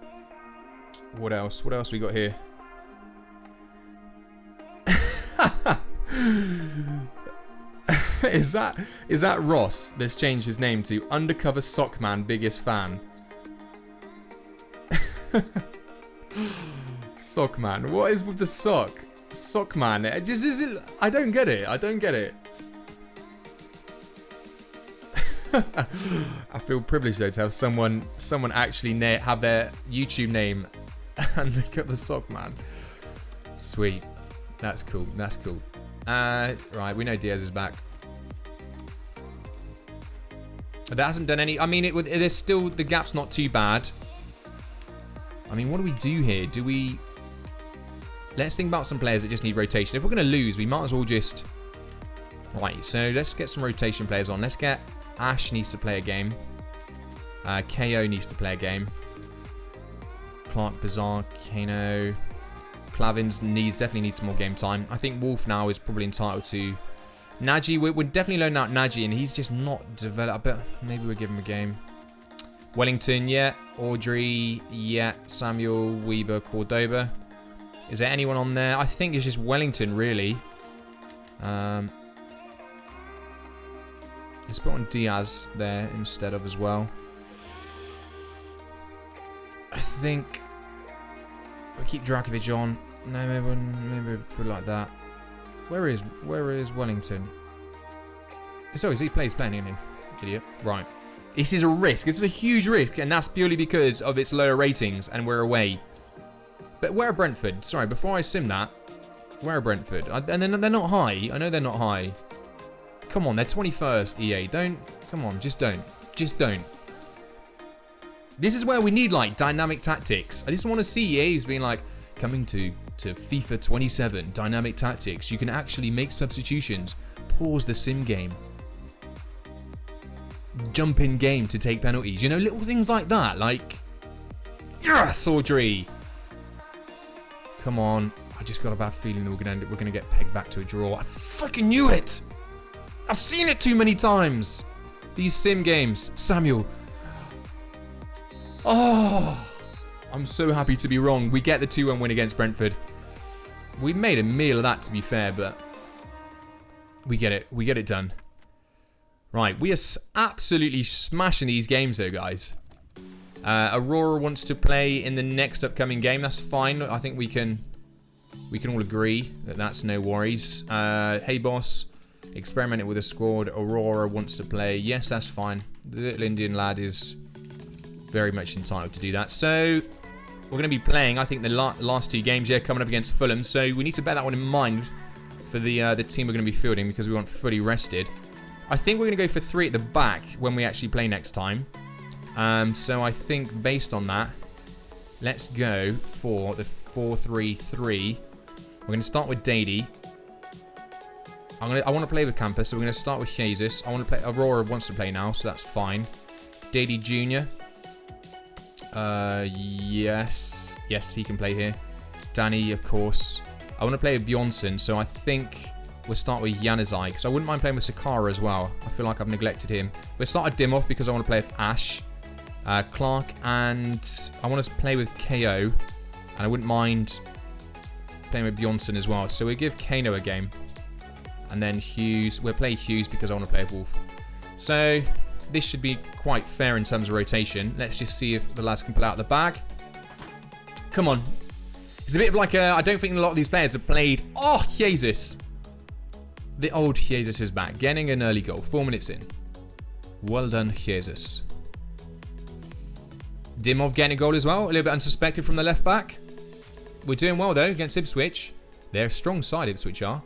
What else? What else we got here? Is that Ross that's changed his name to Undercover Sockman Biggest Fan? Sockman. What is with the sock? Sockman. I don't get it. I don't get it. I feel privileged though to have someone actually have their YouTube name Undercover Sockman. Sweet. That's cool. That's cool. Right, we know Diaz is back. That hasn't done any... I mean, there's still... The gap's not too bad. I mean, what do we do here? Do we... Let's think about some players that just need rotation. If we're going to lose, we might as well just... Right, so let's get some rotation players on. Let's get... Ash needs to play a game. KO needs to play a game. Clark, Bazaar, Kano... Clavins definitely needs some more game time. I think Wolf now is probably entitled to... Nagy, we're definitely loaning out Nagy, and he's just not developed. But maybe we'll give him a game. Wellington, yeah. Audrey, yeah. Samuel, Weber, Cordoba. Is there anyone on there? I think it's just Wellington, really. Let's put on Diaz there instead of as well. I think we'll keep Drakovic on. No, maybe put it like that. Where is Wellington? So he playing, isn't he? Idiot. Right. This is a risk. This is a huge risk, and that's purely because of its lower ratings, and we're away. But where are Brentford? Sorry, before I sim that, where are Brentford? And they're not high. I know they're not high. Come on, they're 21st, EA. Don't. Come on, just don't. Just don't. This is where we need, like, dynamic tactics. I just want to see EA's being like, coming to FIFA 27, dynamic tactics. You can actually make substitutions. Pause the sim game. Jump in game to take penalties. You know, little things like that. Like, yes, Audrey. Come on. I just got a bad feeling that we're gonna get pegged back to a draw. I fucking knew it. I've seen it too many times. These sim games. Samuel. Oh, I'm so happy to be wrong. We get the 2-1 win against Brentford. We made a meal of that, to be fair, but we get it. We get it done. Right, we are absolutely smashing these games, though, guys. Aurora wants to play in the next upcoming game. That's fine. I think we can all agree that that's no worries. Hey, boss. Experimenting with a squad. Aurora wants to play. Yes, that's fine. The little Indian lad is very much entitled to do that. So we're going to be playing, I think, the last two games here coming up against Fulham. So we need to bear that one in mind for the team we're going to be fielding because we want fully rested. I think we're going to go for 3 at the back when we actually play next time. So I think based on that, let's go for the 4-3-3. We're going to start with Dady. I want to play with Campus, so we're going to start with Jesus. I want to play. Aurora wants to play now, so that's fine. Dady Jr. Yes, he can play here. Danny, of course. I want to play with Bjornsson, so I think we'll start with Januzaj, because I wouldn't mind playing with Sakara as well. I feel like I've neglected him. We'll start with Dimov because I want to play with Ash, Clark, and I want to play with KO, and I wouldn't mind playing with Bjornsson as well. So we'll give Kano a game, and then Hughes. We'll play Hughes because I want to play with Wolf. So this should be quite fair in terms of rotation. Let's just see if the lads can pull out the bag. Come on. It's a bit of like a... I don't think a lot of these players have played... Oh, Jesus. The old Jesus is back. Getting an early goal. 4 minutes in. Well done, Jesus. Dimov getting a goal as well. A little bit unsuspected from the left back. We're doing well, though, against Ipswich. They're a strong side, Ipswich are.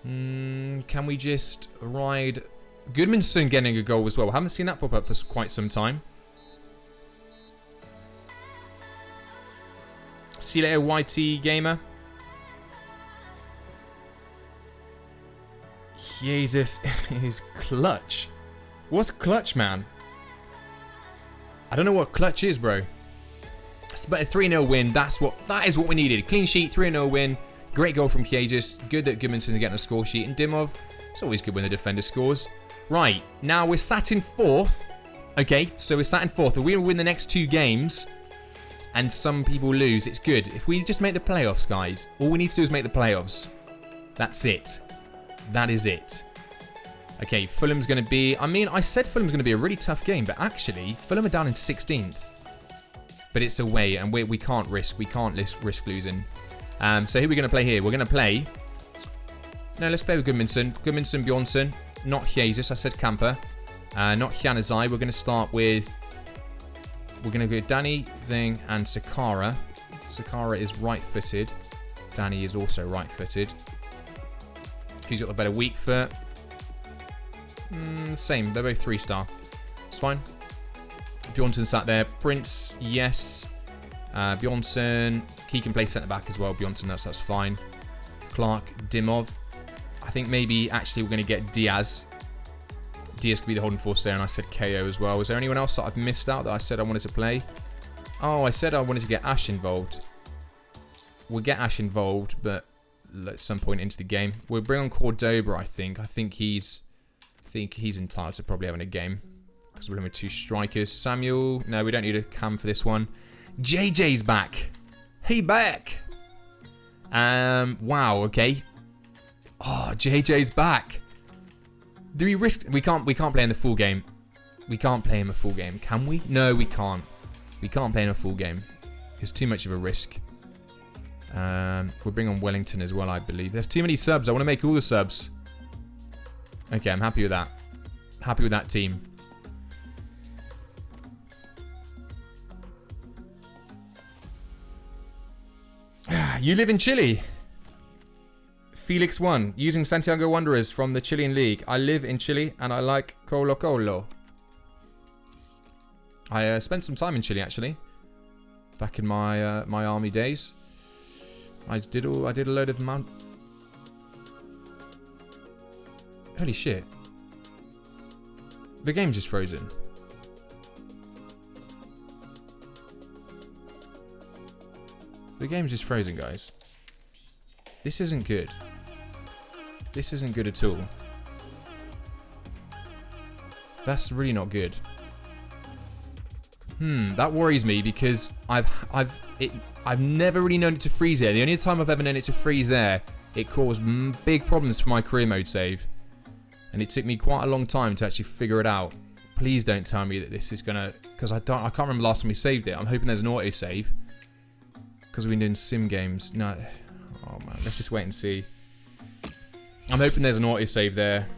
Can we just ride... Goodmanson getting a goal as well. I haven't seen that pop up for quite some time. See you later, YT Gamer. Jesus is clutch. What's clutch, man? I don't know what clutch is, bro. But a 3-0 win, that is what we needed. Clean sheet, 3-0 win. Great goal from Jesus. Good that Goodmanson's getting a score sheet. And Dimov, it's always good when the defender scores. Right, now we're sat in 4th. Okay, so we're sat in 4th. If we win the next 2 games and some people lose, it's good. If we just make the playoffs, guys, all we need to do is make the playoffs. That's it. That is it. Okay, Fulham's going to be... I mean, I said Fulham's going to be a really tough game, but actually, Fulham are down in 16th. But it's away, and we can't risk. We can't risk losing. So who are we going to play here? We're going to play... No, let's play with Goodmanson. Goodmanson, Bjornsson. Not Jesus. I said Camper. Not Januzaj. We're going to start with... We're going to go Danny, Thing, and Sakara. Sakara is right-footed. Danny is also right-footed. Who's got the better weak foot? Same. They're both 3-star. It's fine. Bjornsson sat there. Prince, yes. Bjornsson. He can play centre-back as well. Bjornsson, that's fine. Clark, Dimov. I think maybe actually we're going to get Diaz. Diaz could be the holding force there, and I said KO as well. Was there anyone else that I've missed out that I said I wanted to play? Oh, I said I wanted to get Ash involved. We'll get Ash involved, but at some point into the game. We'll bring on Cordoba, I think. I think he's entitled to probably having a game because we're going with 2 strikers. Samuel, no, we don't need a cam for this one. JJ's back. Hey, back. Wow, okay. Oh, JJ's back. Do we risk... We can't play in the full game. We can't play him a full game. Can we? No, we can't. We can't play in a full game. It's too much of a risk. We'll bring on Wellington as well, I believe. There's too many subs. I want to make all the subs. Okay, I'm happy with that. Happy with that team. You live in Chile. Felix 1. Using Santiago Wanderers from the Chilean League. I live in Chile and I like Colo Colo. I spent some time in Chile actually. Back in my my army days. I did a load of mount. Holy shit. The game's just frozen. The game's just frozen, guys. This isn't good. This isn't good at all. That's really not good. That worries me because I've never really known it to freeze there. The only time I've ever known it to freeze there, it caused big problems for my career mode save. And it took me quite a long time to actually figure it out. Please don't tell me that this is gonna, because I can't remember the last time we saved it. I'm hoping there's an auto save. Because we've been doing sim games. No. Oh man, let's just wait and see. I'm hoping there's an auto save there.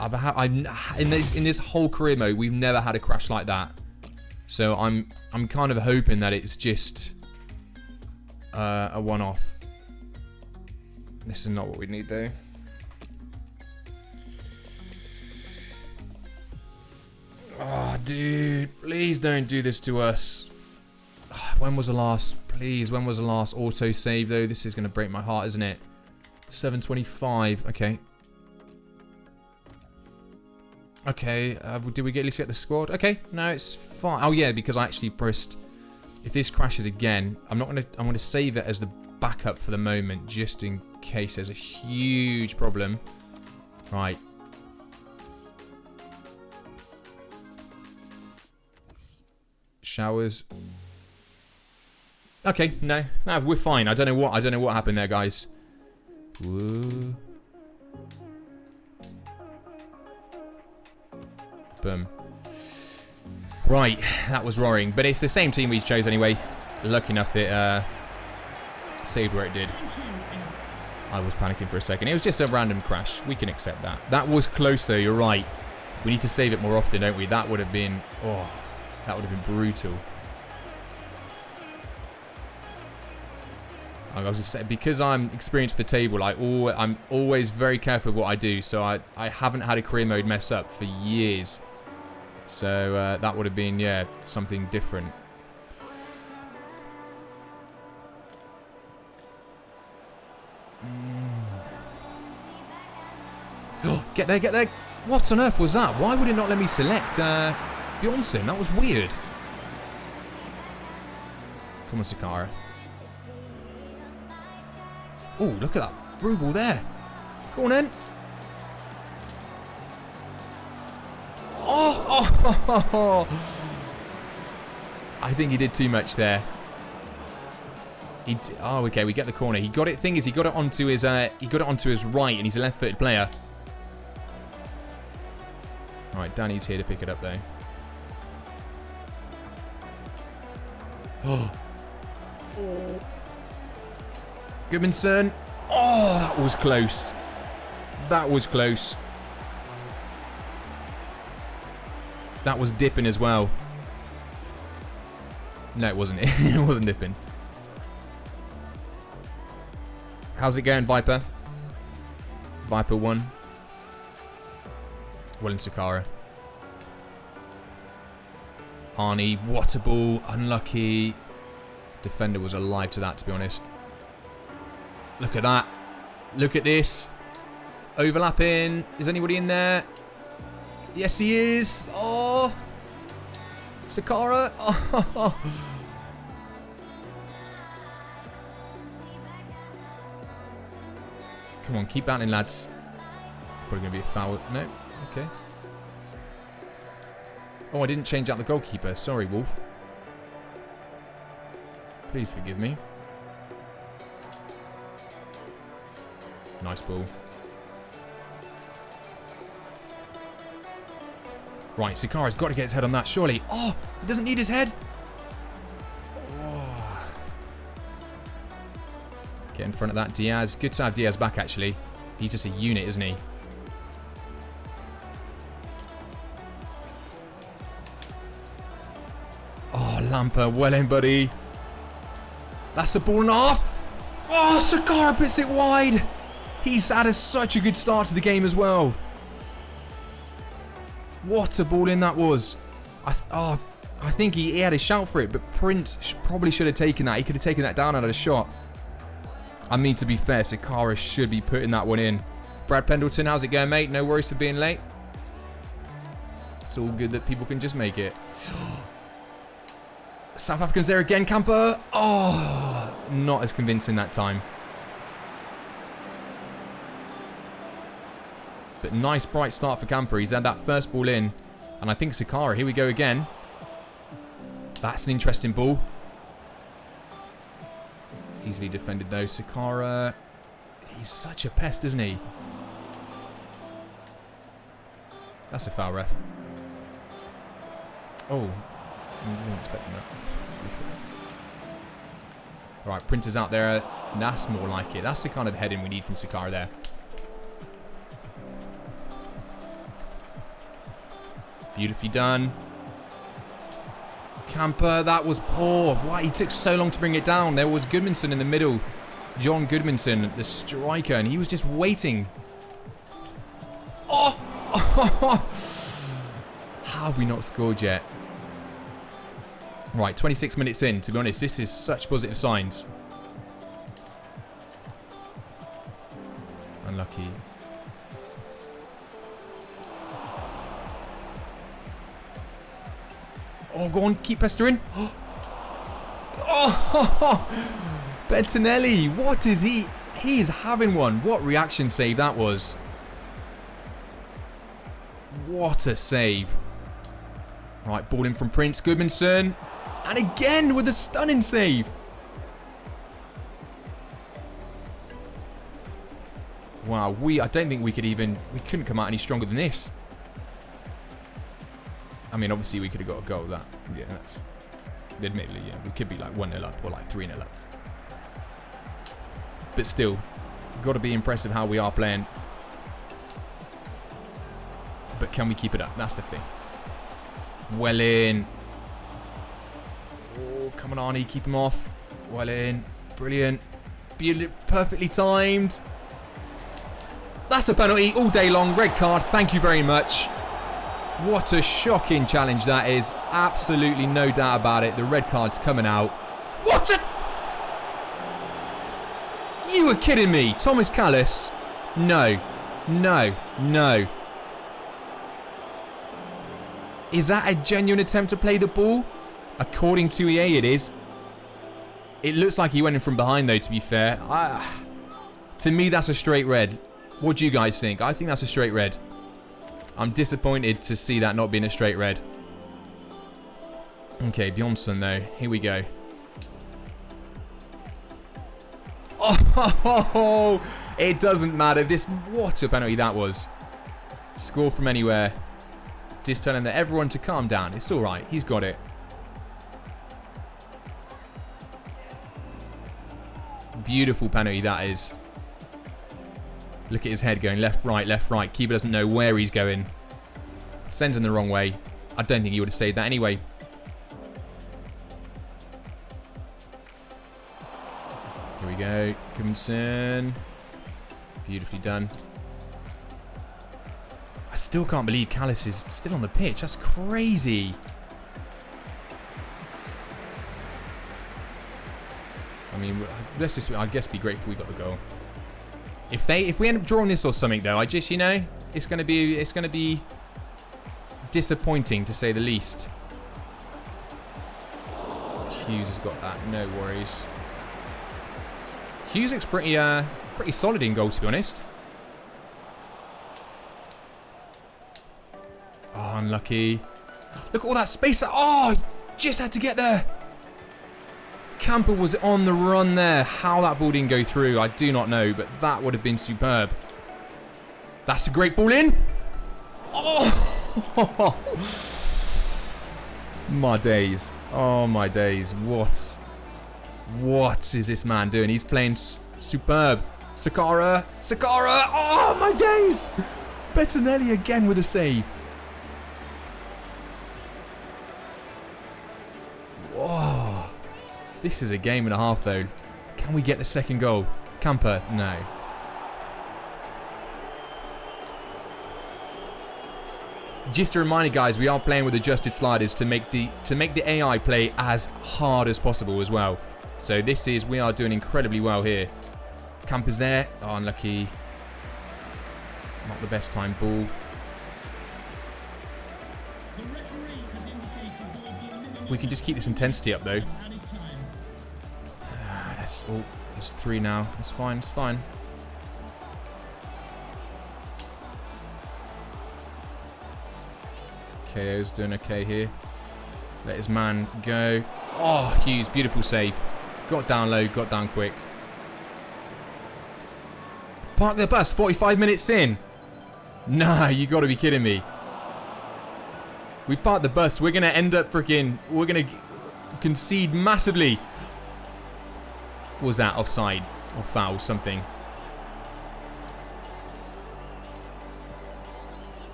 In this whole career mode, we've never had a crash like that. So I'm kind of hoping that it's just a one-off. This is not what we need though. Oh, dude, please don't do this to us. When was the last? Please, when was the last auto save though? This is gonna break my heart, isn't it? 725. Okay. Okay, did we at least get the squad? Okay, no, it's fine. Oh yeah, because I actually pressed. If this crashes again, I'm gonna save it as the backup for the moment, just in case there's a huge problem. Right. Showers. Okay, no, we're fine. I don't know what happened there, guys. Woo. Boom. Right, that was roaring. But it's the same team we chose anyway. Lucky enough it saved where it did. I was panicking for a second. It was just a random crash. We can accept that. That was close though, you're right. We need to save it more often, don't we? That would have been... Oh, that would have been brutal. I was just saying, because I'm experienced with the table, I'm always very careful with what I do. So I haven't had a career mode mess up for years. So that would have been, yeah, something different. Get there, get there. What on earth was that? Why would it not let me select Bjornsson? That was weird. Come on, Sakara. Oh, look at that through ball there. Go on then. Oh. I think he did too much there. Oh, okay, we get the corner. He got it. Thing is, he got it onto his right, and he's a left-footed player. All right, Danny's here to pick it up though. Oh. Goodmanson. Oh, that was close. That was close. That was dipping as well. No, it wasn't. It wasn't dipping. How's it going, Viper? Viper 1. Well in Sakara. Arnie, what a ball. Unlucky. Defender was alive to that, to be honest. Look at that. Look at this. Overlapping. Is anybody in there? Yes, he is. Oh. Sakara. Oh. Come on, keep battling, lads. It's probably going to be a foul. No. Okay. Oh, I didn't change out the goalkeeper. Sorry, Wolf. Please forgive me. Nice ball. Right, Sakara's got to get his head on that, surely. Oh, he doesn't need his head. Oh. Get in front of that, Diaz. Good to have Diaz back, actually. He's just a unit, isn't he? Oh, Lamper, well in, buddy. That's a ball and a half. Oh, Sakara puts it wide. He's had such a good start to the game as well. What a ball in that was. I think he had a shout for it, but Prince probably should have taken that. He could have taken that down and had a shot. I mean, to be fair, Sakara should be putting that one in. Brad Pendleton, how's it going, mate? No worries for being late. It's all good that people can just make it. South Africans there again, Camper. Oh, not as convincing that time. But nice bright start for Camper. He's had that first ball in. And I think Sakara, here we go again. That's an interesting ball. Easily defended though. Sakara, he's such a pest, isn't he? That's a foul, ref. Oh, I wasn't expecting that. Alright, Printer's out there. That's more like it. That's the kind of heading we need from Sakara there. Beautifully done. Camper, that was poor. Why he took so long to bring it down? There was Goodmanson in the middle. John Goodmanson, the striker, and he was just waiting. Oh! How have we not scored yet? Right, 26 minutes in. To be honest, this is such positive signs. Unlucky. Oh, go on, keep pestering. Oh, Bettinelli, what is he? He is having one. What reaction save that was. What a save. Right, ball in from Prince Goodmanson. And again with a stunning save. Wow, I don't think we couldn't come out any stronger than this. I mean, obviously we could have got a goal that. Yeah, that's admittedly, yeah, we could be like 1-0 up or like 3-0 up. But still, got to be impressive how we are playing. But can we keep it up? That's the thing. Well in. Oh, come on, Arnie, keep him off. Well in. Brilliant. Perfectly timed. That's a penalty all day long. Red card. Thank you very much. What a shocking challenge that is. Absolutely no doubt about it. The red card's coming out. What a... You were kidding me. Thomas Callis. No. No. No. Is that a genuine attempt to play the ball? According to EA, it is. It looks like he went in from behind, though, to be fair. To me, that's a straight red. What do you guys think? I think that's a straight red. I'm disappointed to see that not being a straight red. Okay, Bjornsson, though. Here we go. Oh, it doesn't matter. What a penalty that was. Score from anywhere. Just telling everyone to calm down. It's all right. He's got it. Beautiful penalty that is. Look at his head going left, right, left, right. Keeper doesn't know where he's going. Sends him the wrong way. I don't think he would have saved that anyway. Here we go. Goodmanson. Beautifully done. I still can't believe Callis is still on the pitch. That's crazy. I mean, let's just, I guess, be grateful we got the goal. If we end up drawing this or something, though, it's gonna be disappointing to say the least. Hughes has got that, no worries. Hughes looks pretty solid in goal, to be honest. Oh, unlucky. Look at all that space. Oh, just had to get there. Camper was on the run there. How that ball didn't go through, I do not know, but that would have been superb. That's a great ball in. Oh, my days. Oh, my days. What is this man doing? He's playing superb. Sakara. Oh, my days. Bettinelli again with a save. Whoa. This is a game and a half, though. Can we get the second goal? Camper, no. Just a reminder, guys, we are playing with adjusted sliders to make the AI play as hard as possible as well. So we are doing incredibly well here. Camper's there. Oh, unlucky. Not the best time ball. We can just keep this intensity up, though. It's 3 now. It's fine. It's fine. KO's doing okay here. Let his man go. Oh, Hughes, beautiful save. Got down low, got down quick. Park the bus, 45 minutes in. Nah, you gotta be kidding me. We parked the bus. We're gonna end up we're gonna concede massively. Was that offside or foul? Something.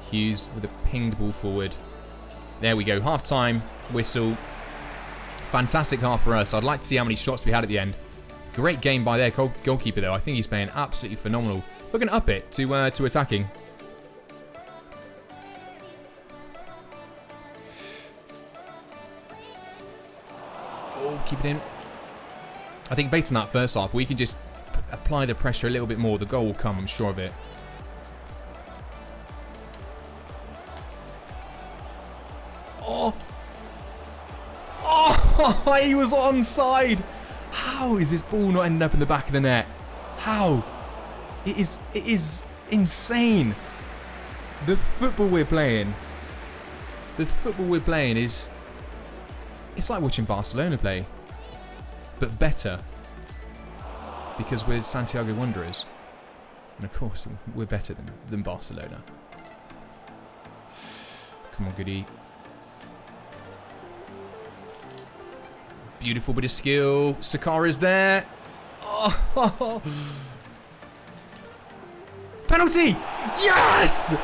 Hughes with a pinged ball forward. There we go. Half time. Whistle. Fantastic half for us. I'd like to see how many shots we had at the end. Great game by their goalkeeper, though. I think he's playing absolutely phenomenal. We're going to up it to attacking. Oh, keep it in. I think based on that first half, we can just apply the pressure a little bit more. The goal will come, I'm sure of it. Oh, he was onside. How is this ball not ending up in the back of the net? How? It is insane. The football we're playing is... It's like watching Barcelona play. But better. Because we're Santiago Wanderers. And of course, we're better than Barcelona. Come on, Goody. Beautiful bit of skill. Sakara's there. Oh. Penalty! Yes!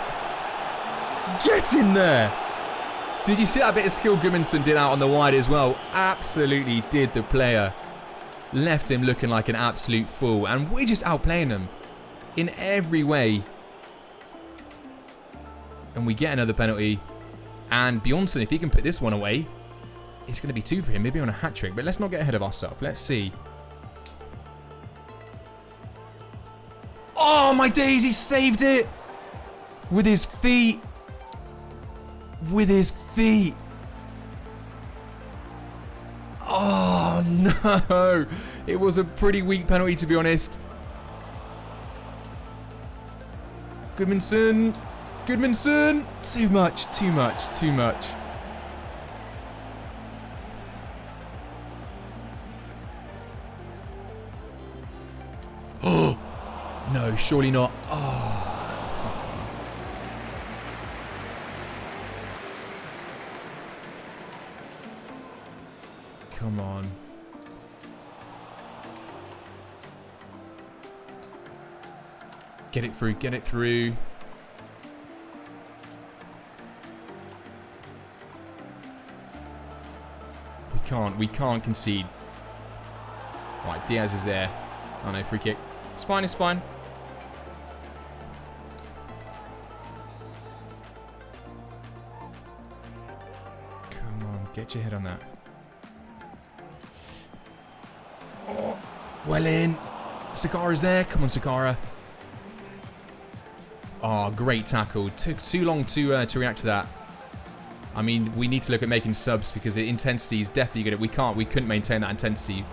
Get in there! Did you see that bit of skill Gudmundsson did out on the wide as well? Absolutely did the player. Left him looking like an absolute fool. And we're just outplaying them in every way. And we get another penalty. And Bjornsson, if he can put this one away, it's going to be 2 for him, maybe on a hat-trick. But let's not get ahead of ourselves. Let's see. Oh, my days, he saved it! With his feet. With his feet. Oh, no. It was a pretty weak penalty, to be honest. Gudmundsson. Gudmundsson. Too much, too much, too much. Oh, no, surely not. Oh. Come on. Get it through, get it through. We can't concede. Right, Diaz is there. Oh no, free kick. It's fine, it's fine. Come on, get your head on that. Oh, well in. Sakara's there. Come on, Sakara. Oh, great tackle. Took too long to react to that. I mean, we need to look at making subs because the intensity is definitely good. We couldn't maintain that intensity.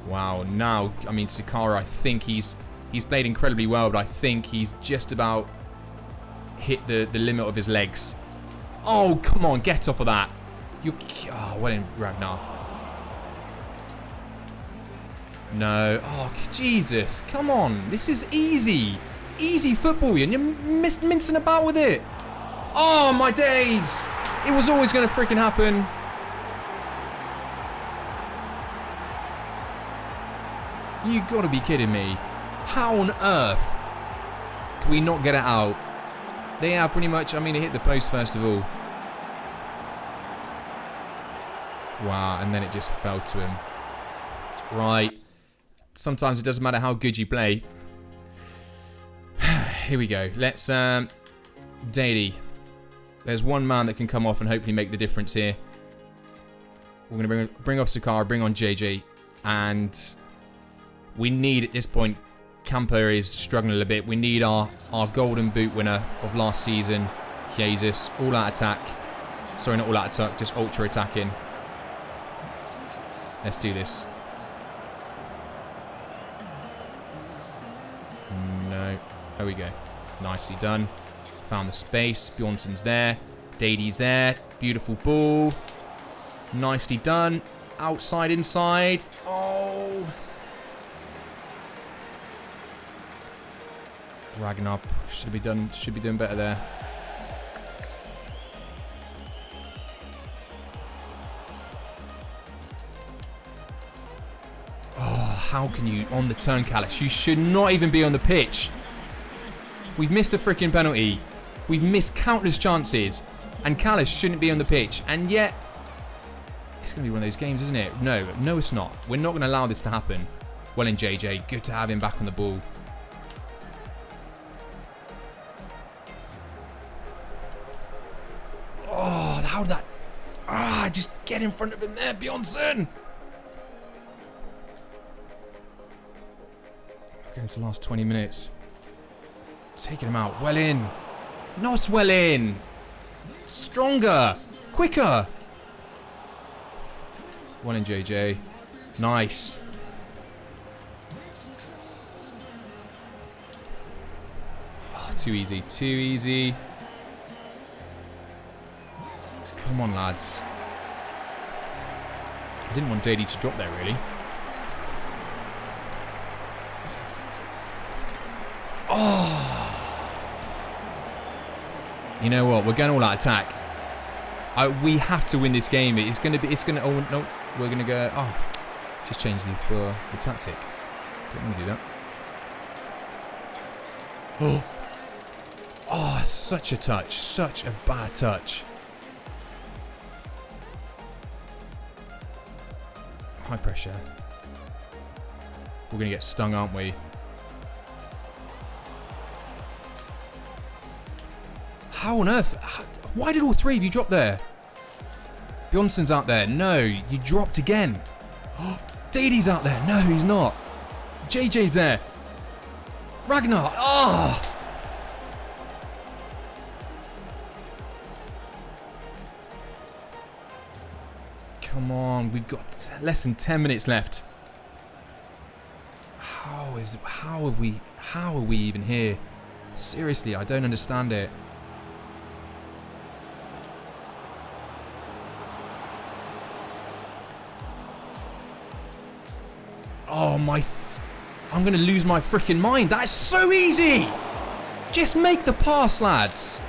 Wow, now, I mean, Sakara, I think he's played incredibly well, but I think he's just about hit the limit of his legs. Oh, come on, get off of that. Oh, well in, Ragnar. No. Oh, Jesus. Come on. This is easy. Easy football, and you're mincing about with it. Oh, my days. It was always going to freaking happen. You got to be kidding me. How on earth can we not get it out? They are pretty much, I mean, it hit the post first of all. Wow, and then it just fell to him. Right. Sometimes it doesn't matter how good you play. Here we go. Let's, Daly. There's one man that can come off and hopefully make the difference here. We're going to bring off Sakara, bring on JJ. And we need, at this point, Camper is struggling a little bit. We need our golden boot winner of last season, Jesus. All out attack. Sorry, not all out attack, just ultra attacking. Let's do this. No. There we go. Nicely done. Found the space. Bjornsson's there. Dady's there. Beautiful ball. Nicely done. Outside, inside. Oh. Ragnar should be doing better there. How can you, on the turn, Callis? You should not even be on the pitch. We've missed a freaking penalty. We've missed countless chances. And Callis shouldn't be on the pitch. And yet, it's going to be one of those games, isn't it? No, it's not. We're not going to allow this to happen. Well in, JJ. Good to have him back on the ball. Oh, how did that... just get in front of him there, Bjornsson. Into the last 20 minutes. Taking him out. Well in. Not well in. Stronger. Quicker. One in, JJ. Nice. Oh, too easy. Too easy. Come on, lads. I didn't want Dady to drop there, really. Oh. You know what? We're going all out attack. We have to win this game. It's going to, oh, no. We're going to go, just change the tactic. Don't want to do that. Oh, such a touch. Such a bad touch. High pressure. We're going to get stung, aren't we? How on earth? Why did all three of you drop there? Bjornsson's out there. No, you dropped again. Dady's out there. No, he's not. JJ's there. Ragnar. Oh. Come on, we've got less than 10 minutes left. How are we even here? Seriously, I don't understand it. Oh my, I'm going to lose my freaking mind. That is so easy. Just make the pass, lads.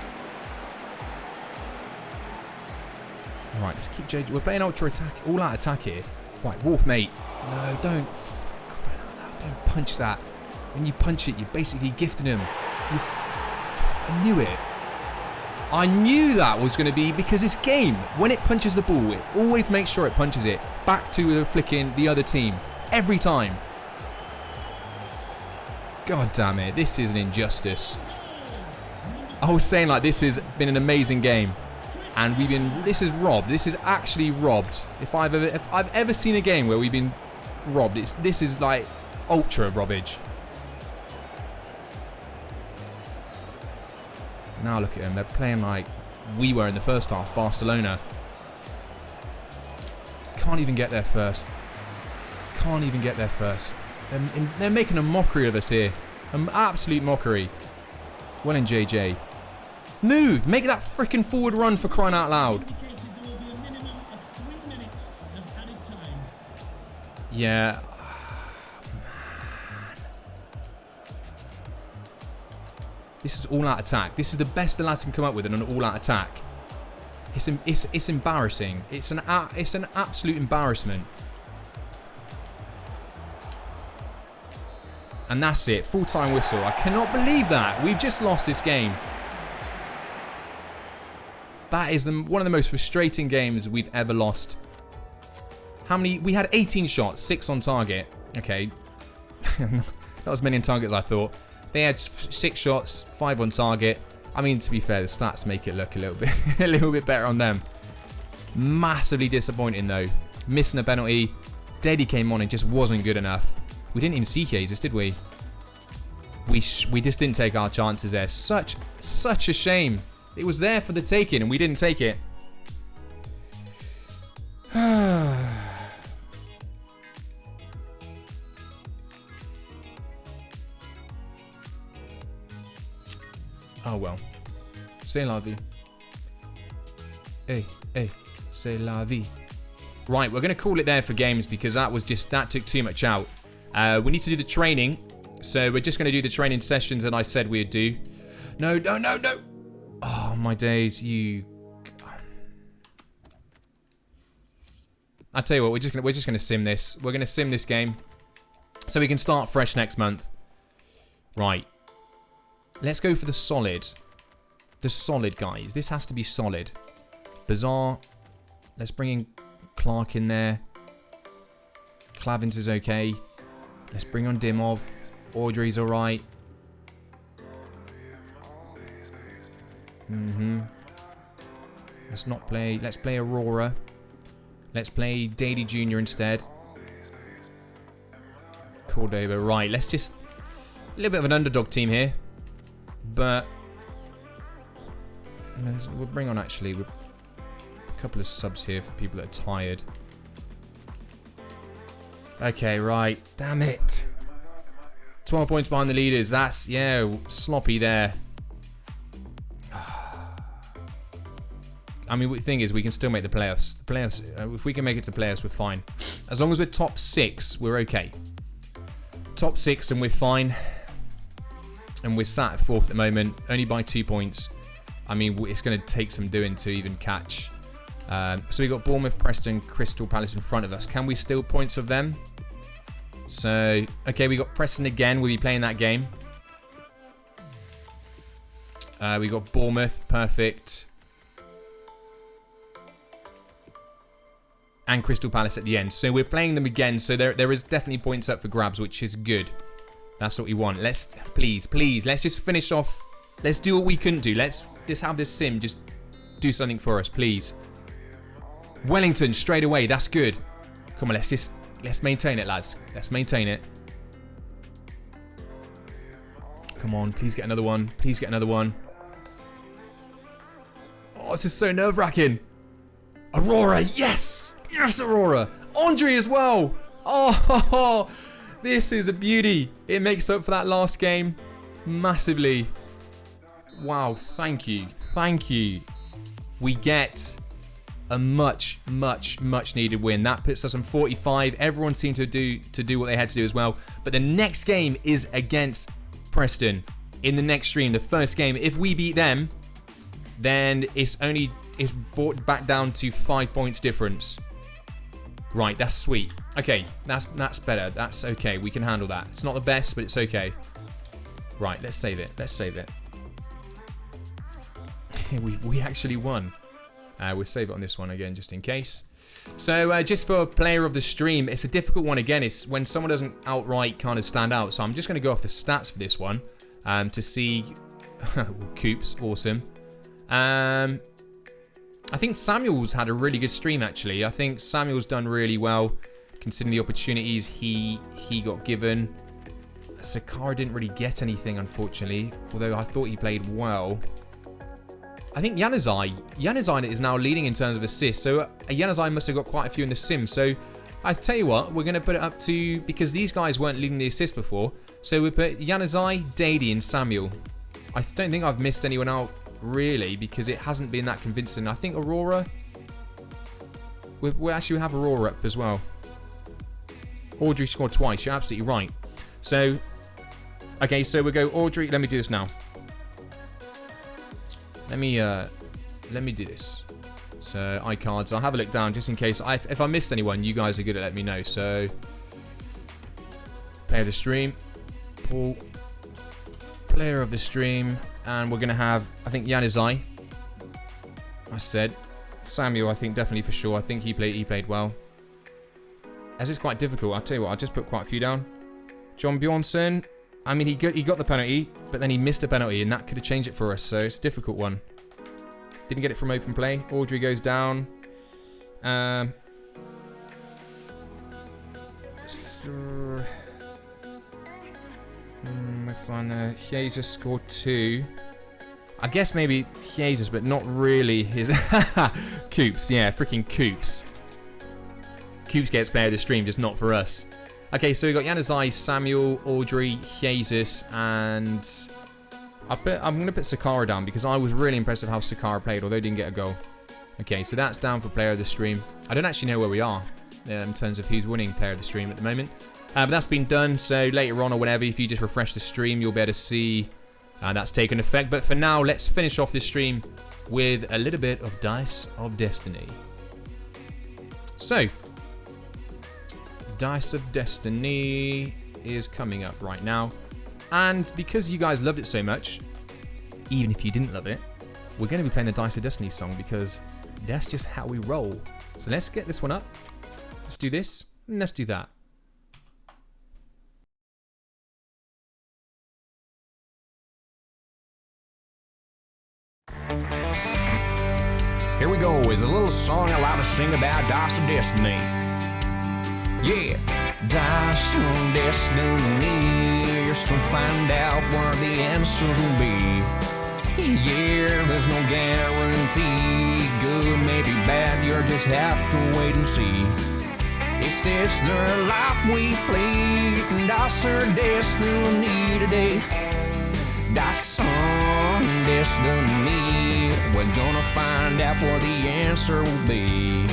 All right, let's keep JJ. We're playing ultra attack, all out attack here. Right, Wolf, mate. No, don't punch that. When you punch it, you're basically gifting him. I knew it. I knew that was going to be, because this game, when it punches the ball, it always makes sure it punches it back to the other team. Every time. God damn it. This is an injustice. I was saying, like, this has been an amazing game. And this is robbed. This is actually robbed. If I've ever seen a game where we've been robbed, this is like ultra robbage. Now look at them. They're playing like we were in the first half. Barcelona. Can't even get there first. Can't even get there first. They're making a mockery of us here. An absolute mockery. Well in, JJ. Move! Make that freaking forward run, for crying out loud. Yeah. This is all-out attack. This is the best the lads can come up with in an all-out attack. It's embarrassing. It's an absolute embarrassment. And that's it. Full-time whistle. I cannot believe that. We've just lost this game. That is one of the most frustrating games we've ever lost. How many? We had 18 shots, 6 on target. Okay. Not as many on target as I thought. They had 6 shots, 5 on target. I mean, to be fair, the stats make it look a little bit better on them. Massively disappointing though. Missing a penalty. Daddy came on and just wasn't good enough. We didn't even see cases, did we? We just didn't take our chances there. Such a shame. It was there for the taking and we didn't take it. Oh well. C'est la vie. Hey, c'est la vie. Right, we're going to call it there for games because that took too much out. We need to do the training. So we're just going to do the training sessions that I said we'd do. No. Oh, my days, I tell you what, we're just gonna sim this. We're gonna sim this game, so we can start fresh next month. Right. Let's go for the solid. The solid, guys. This has to be solid. Bizarre. Let's bring in Clark in there. Clavins is okay. Let's bring on Dimov. Audrey's alright. Let's play Aurora. Let's play Daly Jr. instead. Cordova. Right, let's just... A little bit of an underdog team here. But... We'll bring on actually... A couple of subs here for people that are tired. Okay, right. Damn it. 12 points behind the leaders. That's, yeah, sloppy there. I mean, the thing is, we can still make the playoffs. The playoffs, if we can make it to playoffs, we're fine. As long as we're top 6, we're okay. Top 6 and we're fine. And we're sat at 4th at the moment, only by 2 points. I mean, it's going to take some doing to even catch. So we've got Bournemouth, Preston, Crystal Palace in front of us. Can we steal points of them? So, okay, we got Preston again. We'll be playing that game. We got Bournemouth, perfect. And Crystal Palace at the end. So we're playing them again. So there is definitely points up for grabs, which is good. That's what we want. Let's, please, let's just finish off. Let's do what we couldn't do. Let's just have this sim just do something for us, please. Wellington, straight away. That's good. Come on, let's maintain it, lads. Let's maintain it. Come on, please get another one. Please get another one. Oh, this is so nerve-wracking. Aurora, yes! Yes, Aurora! Andre as well! Oh, this is a beauty. It makes up for that last game massively. Wow, thank you. Thank you. We get a much needed win. That puts us on 45. Everyone seemed to do what they had to do as well. But the next game is against Preston in the next stream. The first game. If we beat them, then it's brought back down to 5 points difference. Right, that's sweet. Okay, that's better. That's okay. We can handle that. It's not the best, but it's okay. Right, let's save it. Let's save it. we actually won. We'll save it on this one again, just in case. So, just for player of the stream, it's a difficult one again. It's when someone doesn't outright kind of stand out. So I'm just going to go off the stats for this one to see. Coops, awesome. I think Samuel's had a really good stream, actually. I think Samuel's done really well, considering the opportunities he got given. Sakara didn't really get anything, unfortunately, although I thought he played well. I think Januzaj is now leading in terms of assists, so Januzaj must have got quite a few in the sim. So I tell you what, we're going to put it up to, because these guys weren't leading the assists before, so we put Januzaj, Dady and Samuel. I don't think I've missed anyone out really, because it hasn't been that convincing. I think Aurora, we actually have Aurora up as well. Audrey scored twice. You're absolutely right. So, okay, so we'll go Audrey. Let me do this now. Let me do this. So, iCards. I'll have a look down just in case. If I missed anyone, you guys are good at letting me know. So, player of the stream. Paul. Player of the stream. And we're going to have, I think, Yanizai. I said. Samuel, I think, definitely for sure. I think he played well. As it's quite difficult, I'll tell you what, I'll just put quite a few down. John Bjornsson. I mean, he got the penalty, but then he missed a penalty, and that could have changed it for us, so it's a difficult one. Didn't get it from open play. Audrey goes down. I find Jesus scored 2. I guess maybe Jesus, but not really his. Coops, yeah, freaking Coops. Coops gets player of the stream, just not for us. Okay, so we got Yanazai, Samuel, Audrey, Jesus, and I'm going to put Sakara down because I was really impressed with how Sakara played, although he didn't get a goal. Okay, so that's down for player of the stream. I don't actually know where we are in terms of who's winning player of the stream at the moment. But that's been done, so later on or whenever, if you just refresh the stream, you'll be able to see that's taken effect. But for now, let's finish off this stream with a little bit of Dice of Destiny. So, Dice of Destiny is coming up right now. And because you guys loved it so much, even if you didn't love it, we're going to be playing the Dice of Destiny song because that's just how we roll. So let's get this one up. Let's do this, and let's do that. Here we go, is a little song allowed to sing about Dice of Destiny. Yeah, Dice of Destiny, so find out where the answers will be. Yeah, there's no guarantee, good, maybe bad, you'll just have to wait and see. Is this the life we play? Dice of Destiny today. Dice of Destiny, we're gonna find out what the answer will be.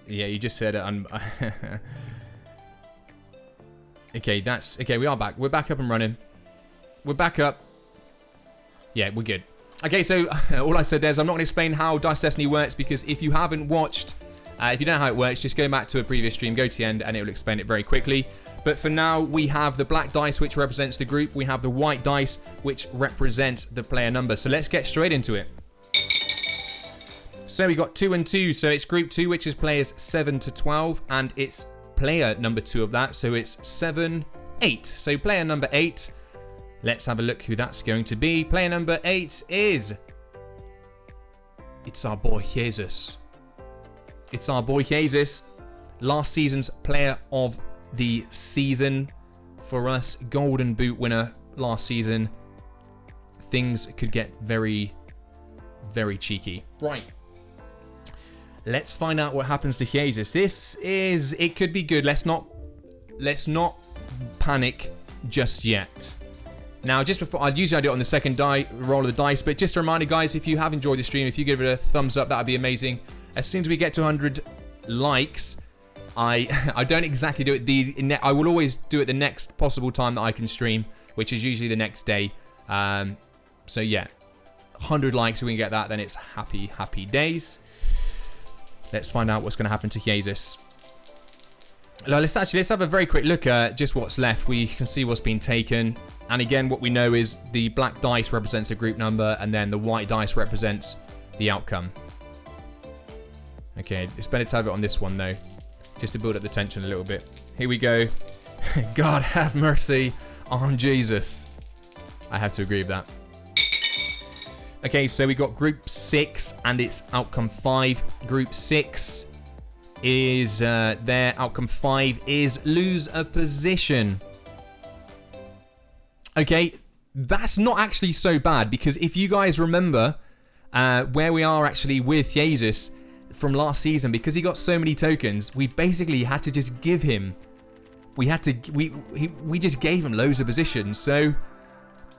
Yeah, you just said it. Okay, okay. We are back. We're back up and running. We're back up. Yeah, we're good. Okay, so all I said there is I'm not going to explain how Dice Destiny works because if you haven't watched, if you don't know how it works, just go back to a previous stream, go to the end, and it will explain it very quickly. But for now, we have the black dice, which represents the group. We have the white dice, which represents the player number. So let's get straight into it. So we got 2 and 2, so it's group 2, which is players 7 to 12, and it's player number 2 of that, so it's 7, 8. So player number 8, let's have a look who that's going to be. Player number 8 is, it's our boy Jesus. It's our boy Jesus, last season's player of the season for us, golden boot winner last season. Things could get very, very cheeky. Right. Let's find out what happens to Jesus. It could be good. Let's not panic just yet. Now, just before, usually I do it on the second roll of the dice, but just a reminder, guys, if you have enjoyed the stream, if you give it a thumbs up, that would be amazing. As soon as we get to 100 likes, I don't exactly do it I will always do it the next possible time that I can stream, which is usually the next day. So yeah, 100 likes, if we can get that, then it's happy days. Let's find out what's going to happen to Jesus. Let's have a very quick look at just what's left. We can see what's been taken. And again, what we know is the black dice represents the group number, and then the white dice represents the outcome. Okay, it's better to have it on this one, though, just to build up the tension a little bit. Here we go. God have mercy on Jesus. I have to agree with that. Okay, so we got Group 6 and it's outcome 5. Group 6 is their outcome 5 is lose a position. Okay, that's not actually so bad because if you guys remember where we are actually with Jesus from last season, because he got so many tokens, we basically had to just give him. We just gave him loads of positions. So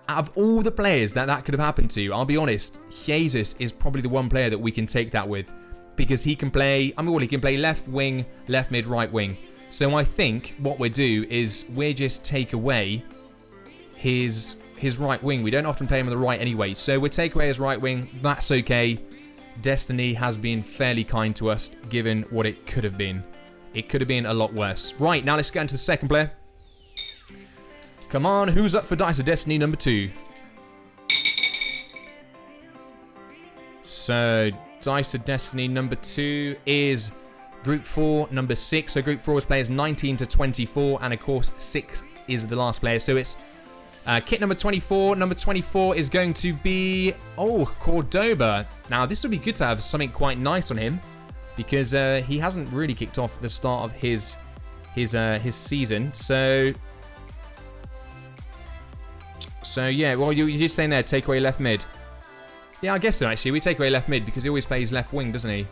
out of all the players that could have happened to, I'll be honest, Jesus is probably the one player that we can take that with. Because he can play, I mean, well, he can play left wing, left mid, right wing. So I think what we'll do is we'll just take away his right wing. We don't often play him on the right anyway. So we'll take away his right wing. That's okay. Destiny has been fairly kind to us, given what it could have been. It could have been a lot worse. Right, now let's get into the second player. Come on, who's up for Dice of Destiny number 2? So, Dice of Destiny number 2 is Group 4, number 6. So Group 4 is players 19 to 24, and of course 6 is the last player. So it's kit number 24. Number 24 is going to be, Cordoba. Now this would be good to have something quite nice on him, because he hasn't really kicked off at the start of his season. So yeah, well you're just saying there, take away left mid. Yeah, I guess so actually. We take away left mid because he always plays left wing, doesn't he?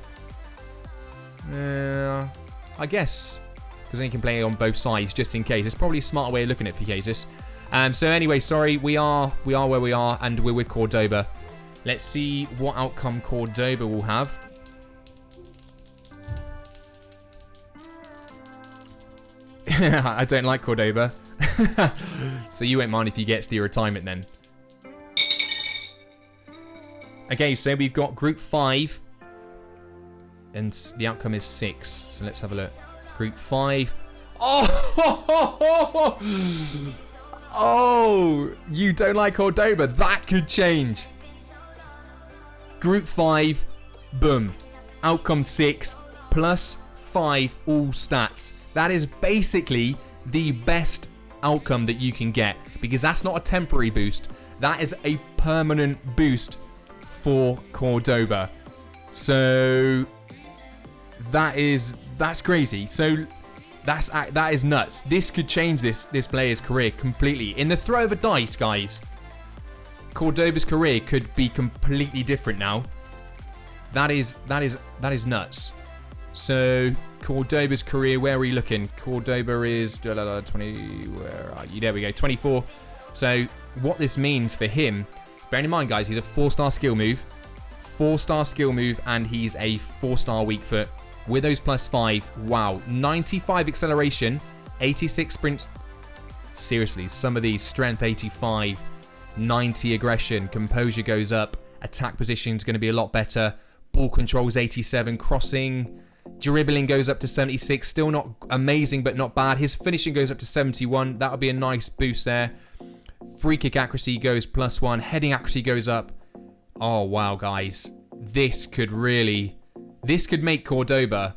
I guess. Because then he can play on both sides just in case. It's probably a smarter way of looking at it for Jesus. So anyway, sorry, we are where we are and we're with Cordoba. Let's see what outcome Cordoba will have. I don't like Cordoba. So you won't mind if he gets the retirement then. Okay, so we've got Group 5. And the outcome is 6. So let's have a look. Group 5. Oh! Oh! You don't like Cordoba. That could change. Group 5. Boom. Outcome 6. Plus 5 all stats. That is basically the best outcome that you can get. Because that's not a temporary boost. That is a permanent boost for Cordoba. So that's crazy. So that is nuts. This could change this player's career completely. In the throw of a dice, guys, Cordoba's career could be completely different now. That is nuts. So Cordoba's career, where are we looking? Cordoba is 20. Where are you? There we go, 24. So what this means for him, bearing in mind, guys, he's a 4-star skill move. 4-star skill move, and he's a 4-star weak foot. With those plus 5, wow. 95 acceleration, 86 sprint. Seriously, some of these, strength 85, 90 aggression, composure goes up, attack position is going to be a lot better, ball control is 87, crossing, dribbling goes up to 76, still not amazing but not bad. His finishing goes up to 71, that would be a nice boost there. Free kick accuracy goes +1, heading accuracy goes up. Oh wow, guys, this could make Cordoba,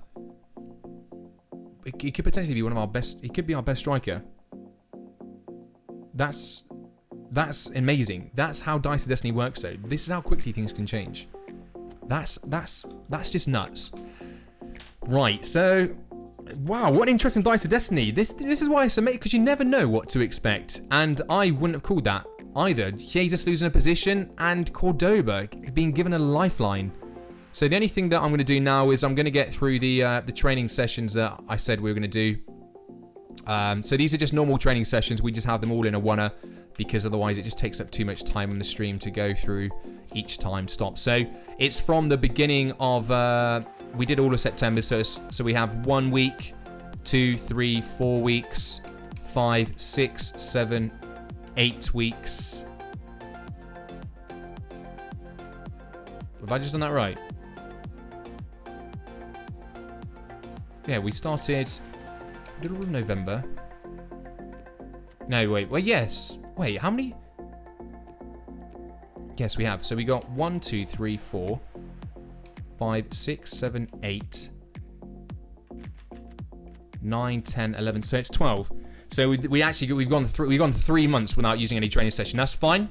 it could potentially be one of our best, it could be our best striker. That's amazing. That's how Dice of Destiny works though. This is how quickly things can change. That's just nuts. Right, so wow, what an interesting Dice of Destiny. This is why it's amazing, because you never know what to expect. And I wouldn't have called that either. Jesus losing a position and Cordoba being given a lifeline. So the only thing that I'm going to do now is I'm going to get through the training sessions that I said we were going to do. So these are just normal training sessions. We just have them all in a one-er, because otherwise it just takes up too much time on the stream to go through each time stop. So it's from the beginning of, we did all of September. So we have 1 week, 2, 3, 4 weeks, 5, 6, 7, 8 weeks. Have I just done that right? Yeah, we started middle of November. No, wait. Well, yes. Wait, how many? Yes, we have. So we got 1, 2, 3, 4, 5, 6, 7, 8, 9, 10, 11. So it's 12. So we've gone 3 months without using any training session. That's fine.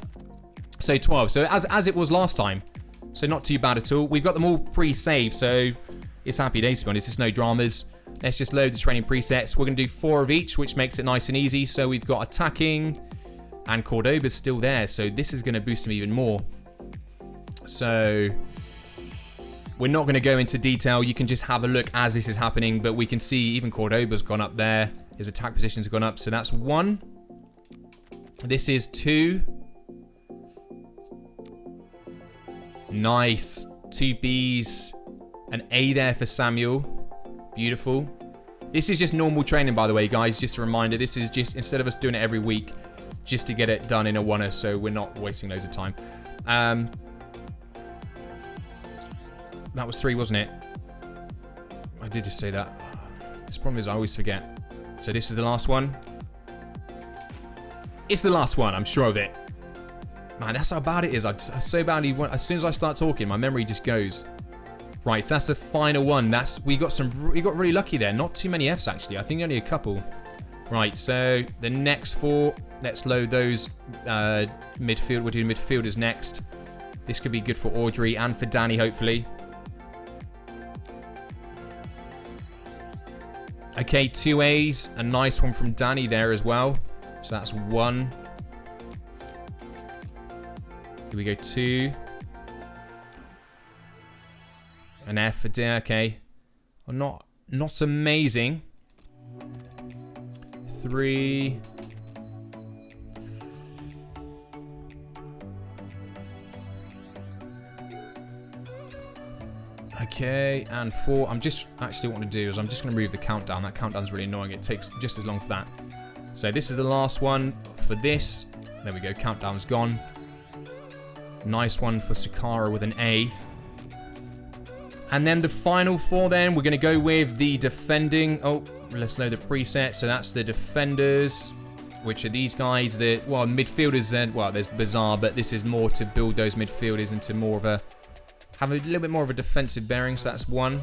So 12. So as it was last time. So not too bad at all. We've got them all pre-saved, so it's happy days to be honest. There's no dramas. Let's just load the training presets. We're going to do 4 of each, which makes it nice and easy. So we've got attacking, and Cordoba's still there. So this is going to boost him even more. So we're not going to go into detail. You can just have a look as this is happening, but we can see even Cordoba's gone up there. His attack positions have gone up. So that's 1. This is 2. Nice. 2 Bs. An A there for Samuel. Beautiful. This is just normal training, by the way, guys. Just a reminder. This is just, instead of us doing it every week, just to get it done in a oneer, so we're not wasting loads of time. That was 3, wasn't it? I did just say that. This problem is I always forget. So this is the last one. It's the last one. I'm sure of it. Man, that's how bad it is. I so badly want, as soon as I start talking, my memory just goes. Right, so that's the final one. We got really lucky there. Not too many Fs actually. I think only a couple. Right, so the next 4. Let's load those midfield. We'll do midfielders next. This could be good for Audrey and for Danny, hopefully. Okay, 2 As. A nice one from Danny there as well. So that's 1. Here we go, 2. An F for D. Okay. Well, not amazing. 3. Okay, and 4. I'm just actually what I'm going to do is I'm just going to remove the countdown. That countdown's really annoying. It takes just as long for that. So this is the last one for this. There we go. Countdown's gone. Nice one for Sakara with an A. And then the final 4 then, we're going to go with the defending. Oh, let's load the preset. So that's the defenders, which are these guys. Well, midfielders then. Well, there's Bizarre, but this is more to build those midfielders into more of a, have a little bit more of a defensive bearing. So that's 1.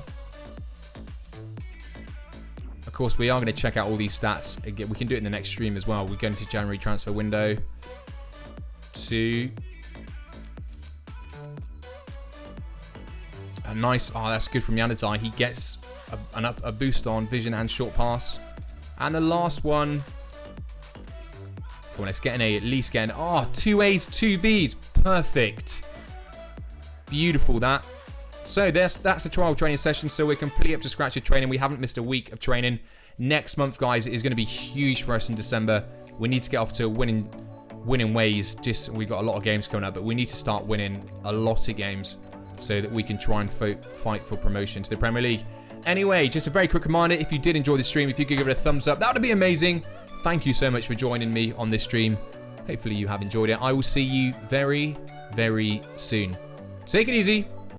Of course, we are going to check out all these stats. Again, we can do it in the next stream as well. We're going to January transfer window. 2. A nice, oh, that's good from Yanazai. He gets a boost on vision and short pass. And the last one. Come on, let's get an A, at least get an, oh, 2 As, 2 Bs. Perfect. Beautiful, that. So that's the trial training session. So we're completely up to scratch with training. We haven't missed a week of training. Next month, guys, is going to be huge for us in December. We need to get off to winning ways. We've got a lot of games coming up, but we need to start winning a lot of games, so that we can try and fight for promotion to the Premier League. Anyway, just a very quick reminder, if you did enjoy the stream, if you could give it a thumbs up, that would be amazing. Thank you so much for joining me on this stream. Hopefully you have enjoyed it. I will see you very, very soon. Take it easy.